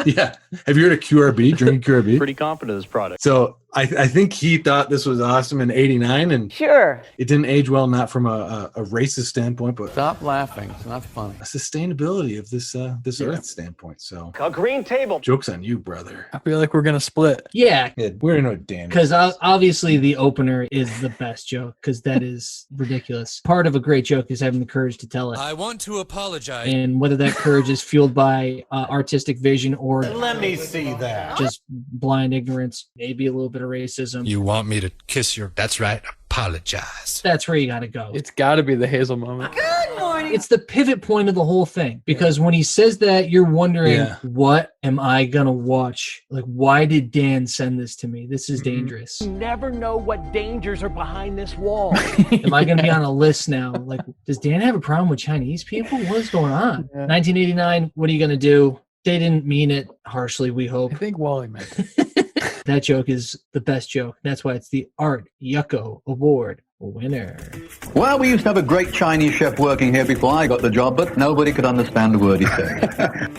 yeah, have you heard of QRB? Drinking QRB? Pretty confident in this product. So I think he thought this was awesome in '89, and Sure. it didn't age well, not from a racist standpoint, but Stop laughing. It's not funny. a sustainability of this Earth standpoint. So A green table. joke's on you, brother. I feel like we're gonna split. Yeah. Yeah, we're in a damn. Because obviously the opener is the best joke, because that is ridiculous. Part of a great joke is having the courage to tell it. I want to apologize. And whether that courage is fueled by artistic vision or Let me see that. just blind ignorance, maybe a little bit of racism. You want me to kiss your... That's right. Apologize. That's where you got to go. It's got to be the Hazel moment. Good morning. It's the pivot point of the whole thing, because when he says that, you're wondering, what am I going to watch? Like, why did Dan send this to me? This is dangerous. You never know what dangers are behind this wall. Am I going to be on a list now? Like, does Dan have a problem with Chinese people? What's going on? 1989, what are you going to do? They didn't mean it harshly, we hope. I think Wally meant it. That joke is the best joke. That's why it's the Art Yucko Award winner. Well, we used to have a great Chinese chef working here before I got the job, but nobody could understand a word he said.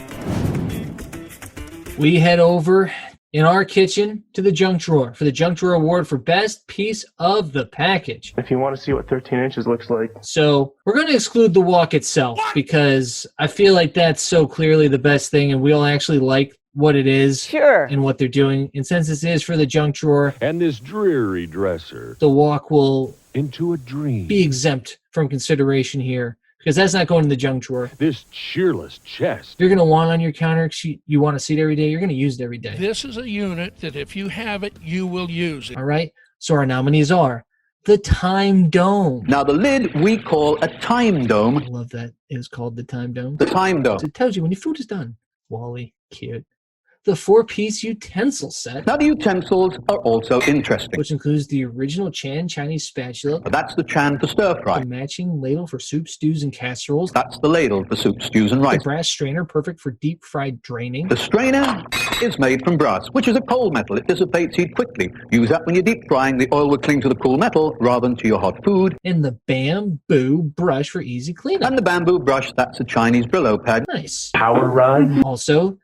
We head over in our kitchen to the junk drawer for the junk drawer award for best piece of the package. If you want to see what 13 inches looks like. So we're going to exclude the wok itself because I feel like that's so clearly the best thing, and we all actually like what it is and what they're doing. And since this is for the junk drawer, and this dreary dresser, the wok will into a dream, be exempt from consideration here, because that's not going in the junk drawer. This cheerless chest You're going to want on your counter, you want to see it every day, you're going to use it every day. This is a unit that if you have it, you will use it. All right? So our nominees are the Time Dome. Now, the lid we call a time dome. I love that it is called the Time Dome. The time dome. So it tells you when your food is done. Wally, cute. The 4-piece utensil set. Now, the utensils are also interesting. Which includes the original Chan Chinese spatula. That's the Chan for stir fry. The matching ladle for soup, stews, and casseroles. That's the ladle for soup, stews, and rice. The brass strainer, perfect for deep fried draining. The strainer is made from brass, which is a cold metal. It dissipates heat quickly. Use that when you're deep frying. The oil will cling to the cool metal rather than to your hot food. And the bamboo brush for easy cleanup. And the bamboo brush, that's a Chinese Brillo pad. Nice. Power rod. Also,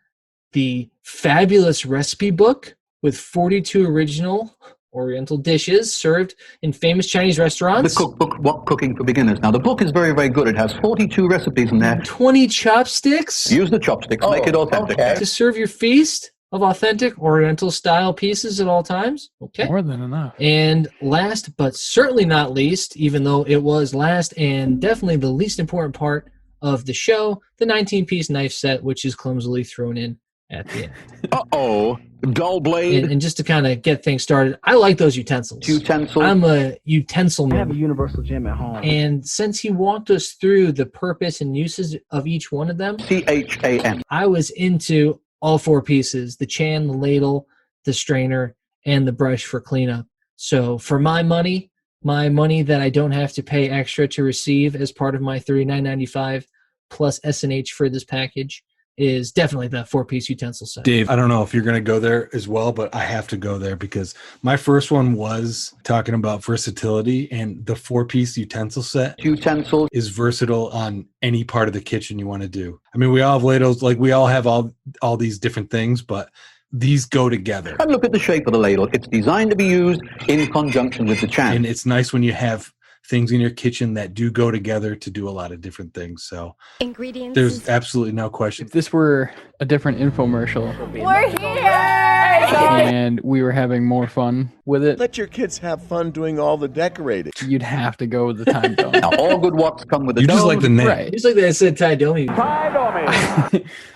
the fabulous recipe book with 42 original Oriental dishes served in famous Chinese restaurants. The cookbook, What Cooking for Beginners. Now, the book is very, very good. It has 42 recipes in there. 20 chopsticks. Use the chopsticks, make it authentic. Okay. To serve your feast of authentic Oriental style pieces at all times. Okay. More than enough. And last but certainly not least, even though it was last and definitely the least important part of the show, the 19-piece knife set, which is clumsily thrown in at the end. Uh-oh. Dull blade. And just to kind of get things started, I like those utensils. I'm a utensil man. I have a universal gem at home. And since he walked us through the purpose and uses of each one of them, CHAN, I was into all 4 pieces, the Chan, the ladle, the strainer, and the brush for cleanup. So for my money that I don't have to pay extra to receive as part of my $39.95 plus S&H for this package, is definitely that 4-piece utensil set. Dave, I don't know if you're going to go there as well, but I have to go there because my first one was talking about versatility, and the 4-piece utensil set is versatile on any part of the kitchen you want to do. I mean, we all have ladles, like we all have all these different things, but these go together. And look at the shape of the ladle. It's designed to be used in conjunction with the Chan. And it's nice when you have things in your kitchen that do go together to do a lot of different things. So Ingredients. there's absolutely no question. If this were a different infomercial We're here! and we were having more fun with it, Let your kids have fun doing all the decorating. you'd have to go with the time dome. Now, all good woks come with a You just dome. like the name. Right. Just like that I said Ty Domi.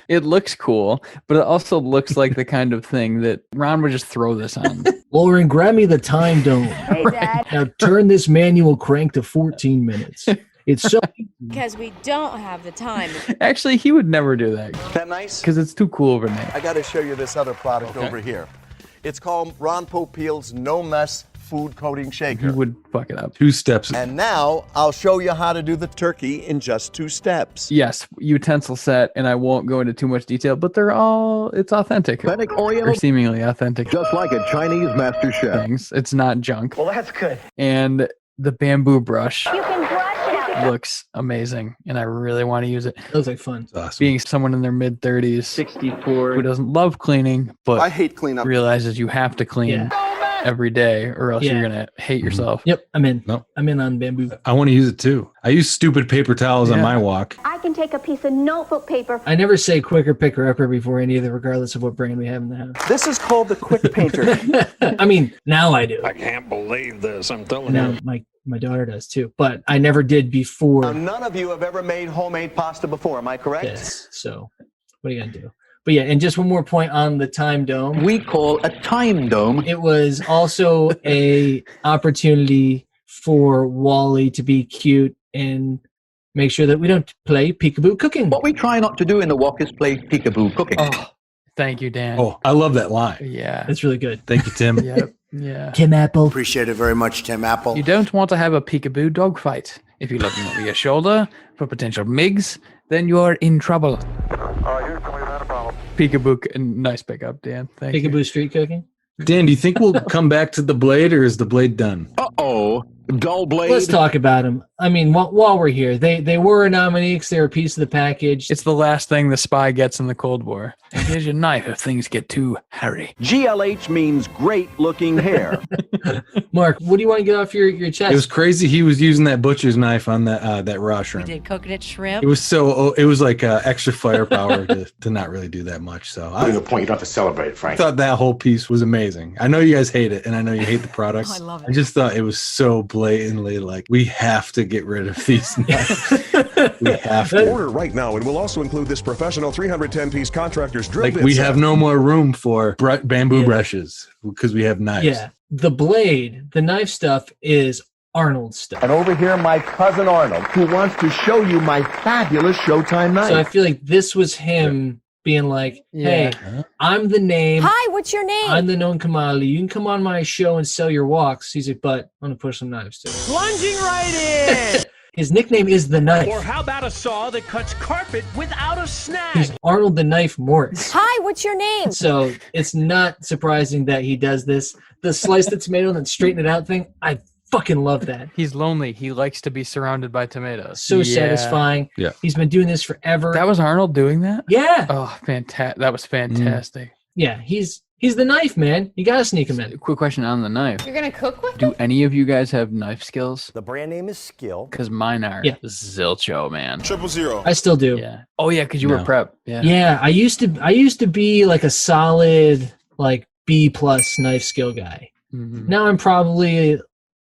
It looks cool, but it also looks like the kind of thing that Ron would just throw this on. Lauren, grab me the time dome. Hey, Dad. Now turn this manual crank to 14 minutes. It's so Because we don't have the time. Actually, he would never do that That nice? because it's too cool of a name. I got to show you this other product over here. It's called Ron Popeil's No Mess Food Coating He Shaker. would fuck it up. 2 steps. And now I'll show you how to do the turkey in just 2 steps. Yes, utensil set, and I won't go into too much detail, but it's authentic. Authentic Oreo, Or seemingly authentic just like a Chinese master chef. things. It's not junk. Well, that's good. And the bamboo brush You can brush it. looks amazing, and I really want to use it. that was like fun. It's awesome. Being someone in their mid-30s 64. who doesn't love cleaning, but I hate cleanup. realizes you have to clean every day or else Yeah. you're going to hate yourself. Yep, I'm in. No. I'm in on bamboo. I want to use it too. I use stupid paper towels on Yeah. my wok. I can take a piece of notebook paper. I never say quicker, picker, upper before any of it, regardless of what brand we have in the house. This is called the Quick Painter. I mean, now I do. I can't believe this. I'm telling Now you. my daughter does too, but I never did before None of you have ever made homemade pasta before, am I correct? this. So what are you gonna do? But yeah, and just one more point on the time dome. We call a time dome. It was also a opportunity for Wally to be cute and make sure that we don't play peekaboo cooking. What we try not to do in the wok is play peekaboo cooking. Oh, thank you, Dan. Oh, I love that line. Yeah. That's really good. Thank you, Tim. Yep. Yeah. Kim Apple. Appreciate it very much, Tim Apple. You don't want to have a peekaboo dogfight. If you're looking over your shoulder for potential MIGs, then you're in trouble. Peekaboo, nice pickup, Dan. Thank you. Peekaboo street cooking. Dan, do you think we'll come back to the blade, or is the blade done? Uh-oh. Dull blade. Let's talk about them. I mean, while we're here, they were a nominee because they were a piece of the package. It's the last thing the spy gets in the Cold War. And here's your knife if things get too hairy. GLH means great looking hair. Mark, what do you want to get off your chest? It was crazy. He was using that butcher's knife on that raw shrimp. Did coconut shrimp. It was it was like extra firepower to not really do that much. So I the point, you don't have to celebrate, Frank. thought that whole piece was amazing. I know you guys hate it, and I know you hate the products. I love it. I just thought it was so blatantly like, we have to get rid of these knives. We have to. Order right now, and we'll also include this professional 310-piece contractor's drill Like, bit we set. have no more room for bamboo brushes because we have knives. Yeah, the blade, the knife stuff is Arnold's stuff. And over here, my cousin Arnold, who wants to show you my fabulous Showtime knife. So I feel like this was him being like, hey, I'm the name. Hi, what's your name? I'm the known commodity. You can come on my show and sell your walks. He's like, but I'm going to push some knives too. Plunging right in. His nickname is The Knife. Or how about a saw that cuts carpet without a snag? He's Arnold the Knife Morris. Hi, what's your name? So it's not surprising that he does this. The slice the tomato and then straighten it out thing, I fucking love that. He's lonely. He likes to be surrounded by tomatoes. So satisfying. Yeah. He's been doing this forever. That was Arnold doing that? Yeah. Oh, fantastic. That was fantastic. Yeah, he's the knife, man. You gotta sneak him in. Quick question on the knife. You're gonna cook with Do any of you guys have knife skills? The brand name is Skill. Because mine are zilcho, man. 000. I still do. Yeah. Oh yeah, because you were prep. Yeah. Yeah, I used to be like a solid like B+ knife skill guy. Mm-hmm. Now I'm probably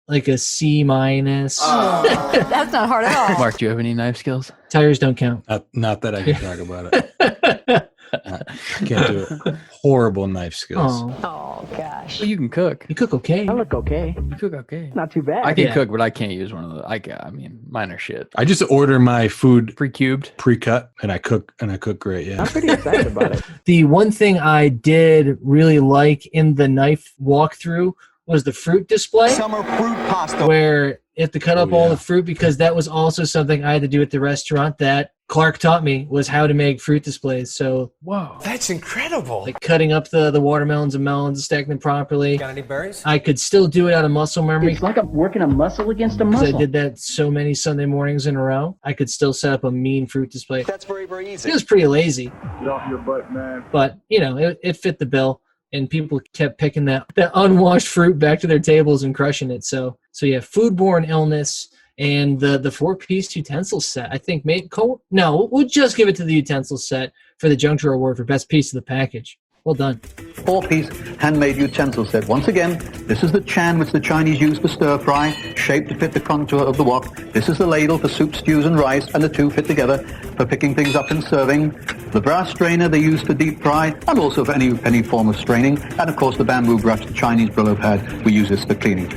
like a C-. That's not hard at all. Mark, do you have any knife skills? Tires don't count. Not that I can talk about it. I can't do it. Horrible knife skills. Oh gosh. Well, you can cook. You cook okay. I look okay. You cook okay. Not too bad. I can cook, but I can't use one of those. I mean, mine are shit. I just order my food Pre-cubed, pre-cut, and I cook great. Yeah. I'm pretty excited about it. The one thing I did really like in the knife walkthrough was the fruit display. Summer fruit pasta. Where you have to cut up all the fruit, because that was also something I had to do at the restaurant that Clark taught me, was how to make fruit displays. So whoa, that's incredible. Like cutting up the watermelons and melons, stacking them properly. Got any berries? I could still do it out of muscle memory. It's like I'm working a muscle against a muscle. I did that so many Sunday mornings in a row. I could still set up a mean fruit display. That's very, very easy. It was pretty lazy, Get off your butt, man. but you know, it fit the bill. and people kept picking that unwashed fruit back to their tables and crushing it. So yeah, foodborne illness and the 4-piece utensil set. I think we'll just give it to the utensil set for the Juncture Award for best piece of the package. Well done. 4-piece handmade utensil set. Once again, this is the chan which the Chinese use for stir fry, shaped to fit the contour of the wok. This is the ladle for soup, stews, and rice, and the two fit together for picking things up and serving. The brass strainer they use for deep fry, and also for any form of straining. And of course, the bamboo brush, the Chinese Brillo pad, we use this for cleaning.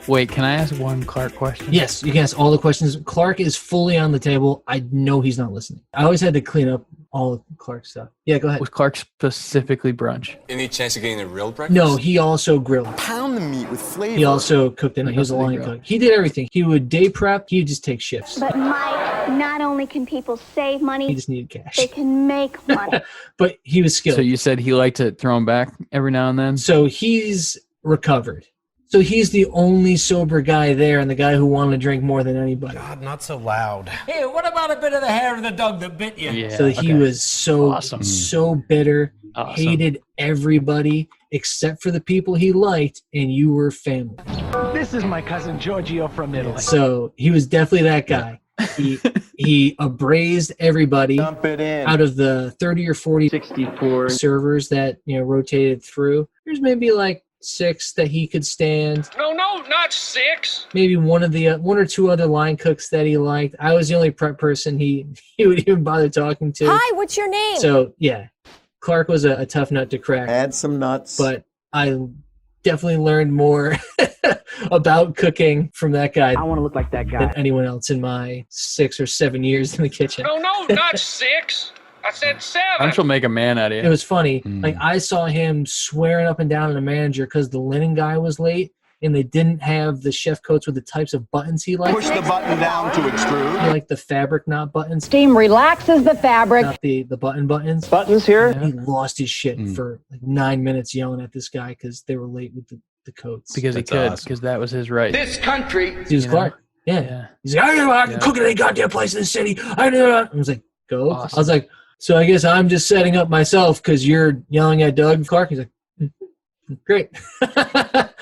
Wait, can I ask one Clark question? Yes, you can ask all the questions. Clark is fully on the table. I know he's not listening. I always had to clean up all of Clark's stuff. Yeah, go ahead. Was Clark specifically brunch? Any chance of getting a real breakfast? No, he also grilled. Pound the meat with flavor. He also cooked in it. He was a line cook. He did everything. He would day prep. He would just take shifts. But Mike, not only can people save money, He just needed cash. they can make money. But he was skilled. So you said he liked to throw them back every now and then? So he's recovered. So he's the only sober guy there and the guy who wanted to drink more than anybody. God, not so loud. Hey, what about a bit of the hair of the dog that bit you? Yeah, So he was so bitter, hated everybody except for the people he liked, and you were family. This is my cousin Giorgio from Italy. So he was definitely that guy. He abrased everybody Dump it in. out of the 30 or 40 64 servers that rotated through. There's maybe like 6 that he could stand. No, not 6. Maybe one or two other line cooks that he liked. I was the only prep person he would even bother talking to. Hi, what's your name? So yeah, Clark was a tough nut to crack. Add some nuts. But I definitely learned more about cooking from that guy. I want to look like that guy. Than anyone else in my 6 or 7 years in the kitchen. No, not 6. I said 7. I'm sure make a man out of you. It was funny. Like I saw him swearing up and down at a manager because the linen guy was late and they didn't have the chef coats with the types of buttons he liked. Push the button down to extrude. He liked the fabric knot buttons. Steam relaxes the fabric. Not the buttons. Buttons here? He lost his shit for like 9 minutes yelling at this guy because they were late with the coats. Because he could, because that was his right. This country. He was Clark. Yeah. He's like, I can cook at any goddamn place in the city. I was like, go. Awesome. I was like, so I guess I'm just setting up myself because you're yelling at Doug Clark. He's like, great.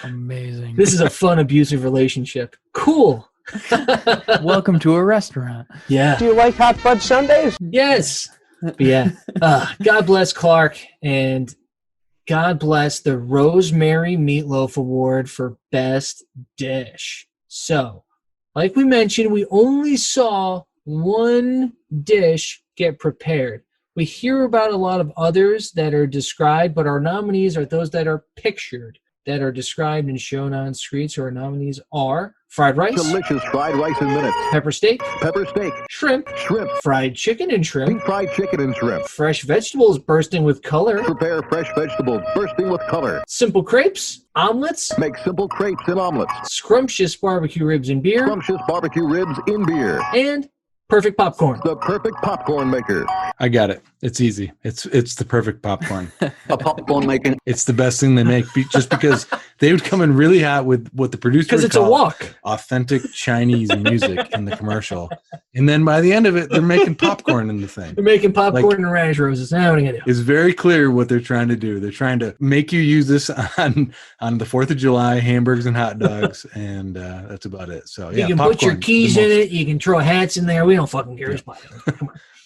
Amazing. This is a fun, abusive relationship. Cool. Welcome to a restaurant. Yeah. Do you like hot fudge sundaes? Yes. But yeah. God bless Clark and God bless the Rosemary Meatloaf Award for Best Dish. So, like we mentioned, we only saw one dish get prepared. We hear about a lot of others that are described, but our nominees are those that are pictured, that are described and shown on screen. So our nominees are fried rice. Delicious fried rice in minutes. Pepper steak. Pepper steak. Shrimp. Shrimp. Fried chicken and shrimp. Deep fried chicken and shrimp. Fresh vegetables bursting with color. Prepare fresh vegetables bursting with color. Simple crepes. Omelets. Make simple crepes and omelets. Scrumptious barbecue ribs and beer. Scrumptious barbecue ribs in beer. And perfect popcorn. The perfect popcorn maker. I got it. It's easy. It's the perfect popcorn. A popcorn maker. It's the best thing they make just because they would come in really hot with what the producer because would it's a call wok. Authentic Chinese music in the commercial. And then by the end of it, they're making popcorn in the thing. They're making popcorn and radish roses. Now what are you gonna do? It's very clear what they're trying to do. They're trying to make you use this on the 4th of July, hamburgers and hot dogs, and that's about it. So yeah, you can put your keys in it. You can throw hats in there. We don't fucking care. Yeah.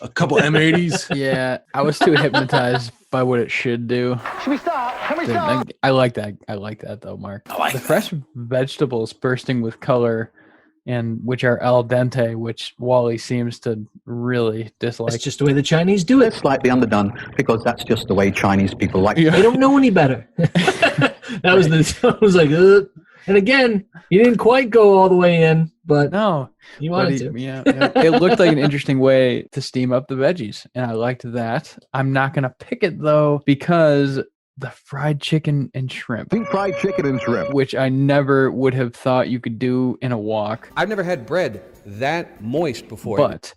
A couple M80s. Yeah, I was too hypnotized by what it should do. Should we stop? Can we stop? I like that. I like that though, Mark. The fresh vegetables bursting with color, and which are al dente, which Wally seems to really dislike. It's just the way the Chinese do it. It's slightly underdone because that's just the way Chinese people like it. They don't know any better. I was like, and again, you didn't quite go all the way in, but no, you wanted to. Yeah. It looked like an interesting way to steam up the veggies, and I liked that. I'm not gonna pick it though because the fried chicken and shrimp. Deep fried chicken and shrimp, which I never would have thought you could do in a wok. I've never had bread that moist before. But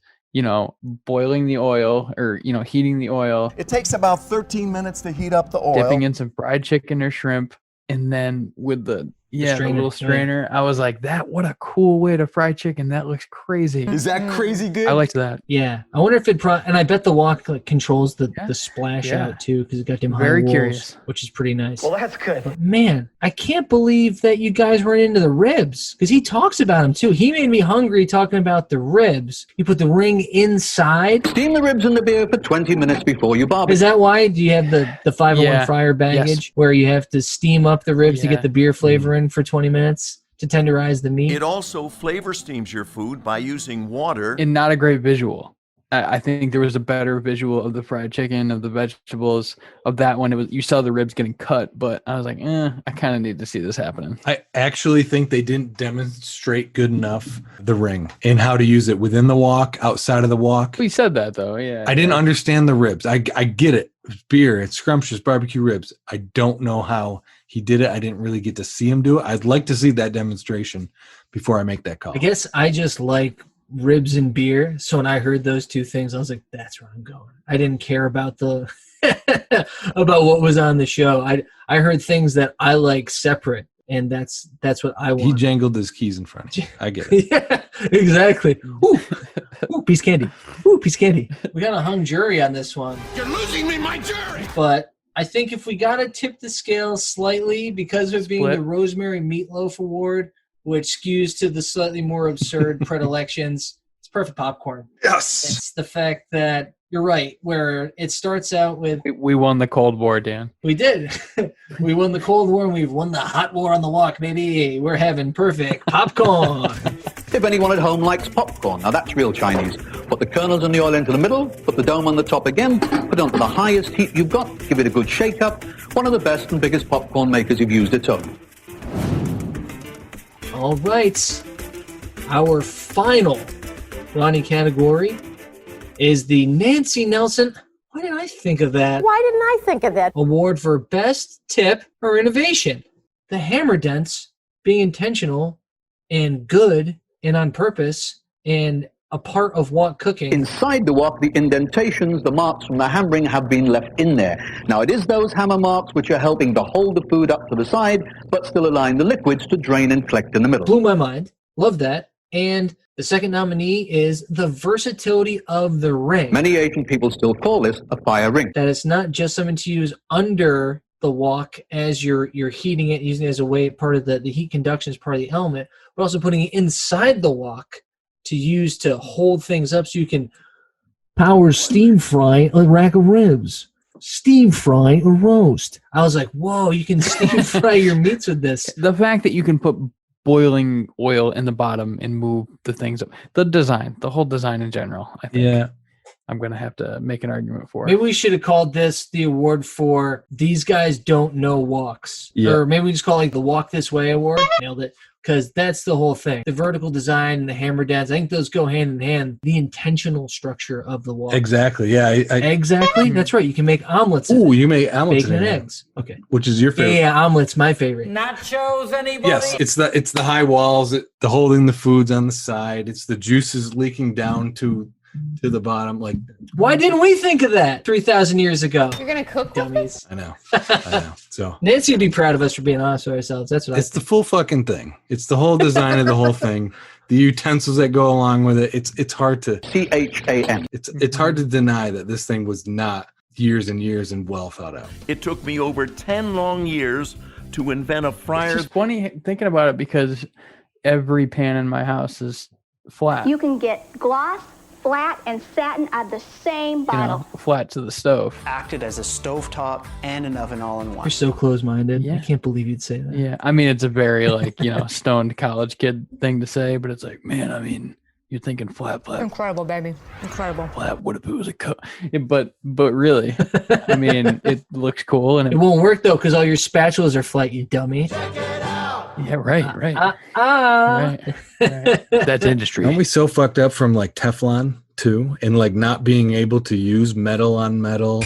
boiling the oil or heating the oil. It takes about 13 minutes to heat up the oil. Dipping in some fried chicken or shrimp, and then with the Yeah, the little strainer. I was like, what a cool way to fry chicken. That looks crazy. Is that crazy good? I liked that. Yeah. I wonder if and I bet the wok like controls the splash out too, because it got them high Very walls, curious. which is pretty nice. Well, that's good. But man, I can't believe that you guys weren't into the ribs, because he talks about them too. He made me hungry talking about the ribs. You put the ring inside. Steam the ribs in the beer for 20 minutes before you barbecue. Is that why? Do you have the 501 fryer baggage where you have to steam up the ribs to get the beer flavor in for 20 minutes to tenderize the meat? It also flavor steams your food by using water. And not a great visual. I think there was a better visual of the fried chicken, of the vegetables, of that one. It was, you saw the ribs getting cut, but I was like, I kind of need to see this happening. I actually think they didn't demonstrate good enough the ring and how to use it within the wok, outside of the wok. We said that though, yeah. I didn't understand the ribs. I get it. It's beer, it's scrumptious barbecue ribs. I don't know how he did it. I didn't really get to see him do it. I'd like to see that demonstration before I make that call. I guess I just like ribs and beer. So when I heard those two things, I was like, that's where I'm going. I didn't care about the about what was on the show. I heard things that I like separate, and that's what I want. He jangled his keys in front of you. I get it. Yeah, exactly. Ooh, piece of candy. Ooh, piece of candy. We got a hung jury on this one. You're losing me my jury. But I think if we got to tip the scale slightly because of being the Rosemary Meatloaf Award, which skews to the slightly more absurd predilections, it's perfect popcorn. Yes. It's the fact that you're right, where it starts out with... We won the Cold War, Dan. We did. We won the Cold War, and we've won the hot war on the wok, baby. We're having perfect popcorn. If anyone at home likes popcorn, now that's real Chinese. Put the kernels and the oil into the middle, put the dome on the top again, put it onto the highest heat you've got, give it a good shake up. One of the best and biggest popcorn makers you've used at home. All right. Our final Ronnie category is the Nancy Nelson, why did I think of that? Why didn't I think of that? Award for Best Tip or Innovation. The hammer dents being intentional and good and on purpose and a part of wok cooking. Inside the wok, the indentations, the marks from the hammering have been left in there. Now it is those hammer marks which are helping to hold the food up to the side, but still allowing the liquids to drain and collect in the middle. Blew my mind. Love that. And the second nominee is the versatility of the ring. Many Asian people still call this a fire ring. That it's not just something to use under the wok as you're heating it, using it as a way, part of the heat conduction is part of the element, but also putting it inside the wok to use to hold things up so you can power steam fry a rack of ribs. Steam fry a roast. I was like, whoa, you can steam fry your meats with this. The fact that you can put boiling oil in the bottom and move the things up. The design, the whole design in general, I think. Yeah. I'm going to have to make an argument for it. Maybe we should have called this the award for these guys don't know woks. Yeah. Or maybe we just call it like the Walk This Way award. Nailed it. Because that's the whole thing. The vertical design and the hammer dents, I think those go hand in hand. The intentional structure of the wok. Exactly. Yeah. Exactly. That's right. You can make omelets. Ooh, you make omelets. Bacon and eggs. Okay. Which is your favorite? Yeah, omelet's my favorite. Nachos, anybody? Yes, it's the high walls, the holding the foods on the side. It's the juices leaking down to the bottom. Like, why didn't we think of that 3,000 years ago? You're gonna cook dummies. I know. I know. So Nancy would be proud of us for being honest with ourselves. That's what it's the full fucking thing. It's the whole design of the whole thing. The utensils that go along with it. It's hard to CHAN. It's hard to deny that this thing was not years and years and well thought out. It took me over 10 long years to invent a fryer. It's just funny thinking about it because every pan in my house is flat. You can get gloss, flat, and satin out of the same bottle. Flat to the stove. Acted as a stovetop and an oven all in one. You're so close-minded. Yeah. I can't believe you'd say that. Yeah, I mean, it's a very stoned college kid thing to say, but it's like, man, I mean, you're thinking flat. Incredible, baby. Incredible. Flat. What if it was a cup? But really, I mean, it looks cool, and it won't work though because all your spatulas are flat. You dummy. Yeah, right. Right. That's industry. Aren't we so fucked up from like Teflon too, and like not being able to use metal on metal?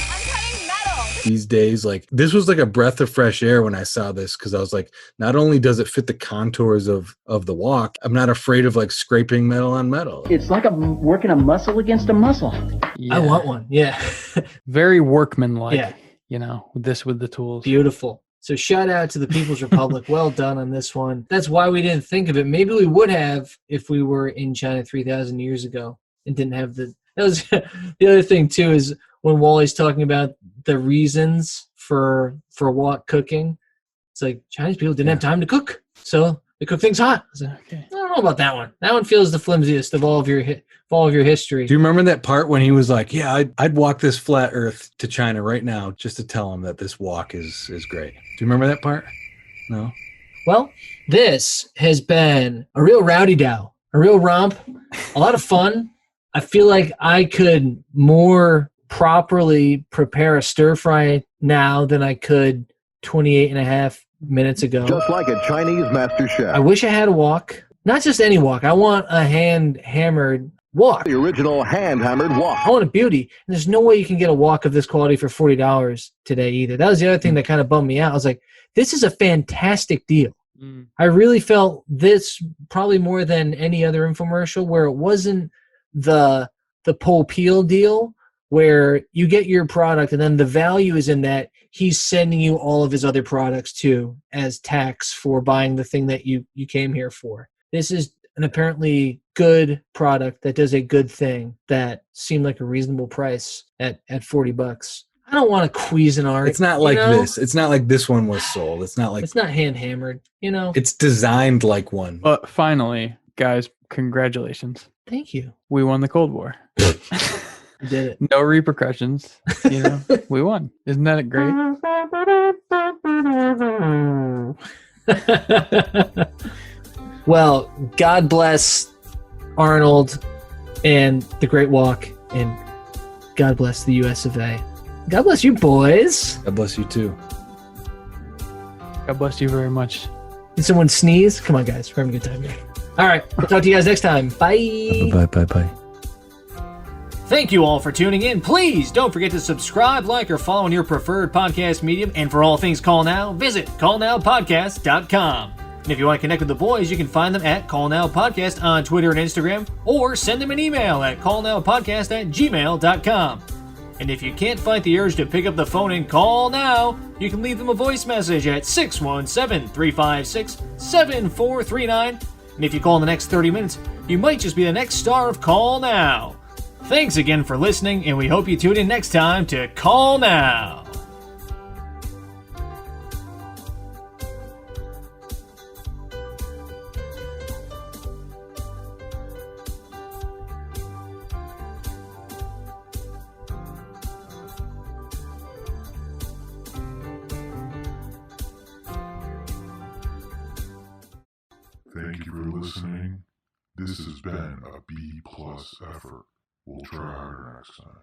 These days, like this was like a breath of fresh air when I saw this, because I was like, not only does it fit the contours of the wok, I'm not afraid of like scraping metal on metal. It's like I'm working a muscle against a muscle. Yeah. I want one. Yeah. Very workmanlike. Yeah. This with the tools. Beautiful. So shout out to the People's Republic. Well done on this one. That's why we didn't think of it. Maybe we would have if we were in China 3,000 years ago and didn't have the. That was the other thing too. Is when Wally's talking about the reasons for wok cooking. It's like Chinese people didn't have time to cook, so they cook things hot. I was like, okay. I don't know about that one. That one feels the flimsiest of all of your history. Do you remember that part when he was like, "Yeah, I'd walk this flat Earth to China right now just to tell him that this wok is great." Do you remember that part? No. Well, this has been a real rowdy dow, a real romp, a lot of fun. I feel like I could more properly prepare a stir fry now than I could 28 and a half minutes ago. Just like a Chinese master chef. I wish I had a wok. Not just any wok. I want a hand-hammered wok. The original hand-hammered wok. I want a beauty. And there's no way you can get a wok of this quality for $40 today either. That was the other thing that kind of bummed me out. I was like, this is a fantastic deal. I really felt this probably more than any other infomercial where it wasn't the pull peel deal where you get your product and then the value is in that he's sending you all of his other products too as tax for buying the thing that you came here for. This is an apparently good product that does a good thing that seemed like a reasonable price at $40. I don't want to Cuisinart. It's not like this. It's not like this one was sold. It's not like it's not hand hammered, It's designed like one. But finally, guys, congratulations. Thank you. We won the Cold War. We did it. No repercussions. We won. Isn't that great? Well, God bless Arnold and the Great Wok, and God bless the US of A. God bless you, boys. God bless you, too. God bless you very much. Did someone sneeze? Come on, guys. We're having a good time here. All right. We'll talk to you guys next time. Bye. Bye. Thank you all for tuning in. Please don't forget to subscribe, like, or follow on your preferred podcast medium. And for all things Call Now, visit callnowpodcast.com. And if you want to connect with the boys, you can find them at Call Now Podcast on Twitter and Instagram, or send them an email at callnowpodcast@gmail.com. And if you can't fight the urge to pick up the phone and call now, you can leave them a voice message at 617-356-7439. And if you call in the next 30 minutes, you might just be the next star of Call Now. Thanks again for listening, and we hope you tune in next time to Call Now. Thank you for listening. This has been a B+ effort. We'll try harder next time.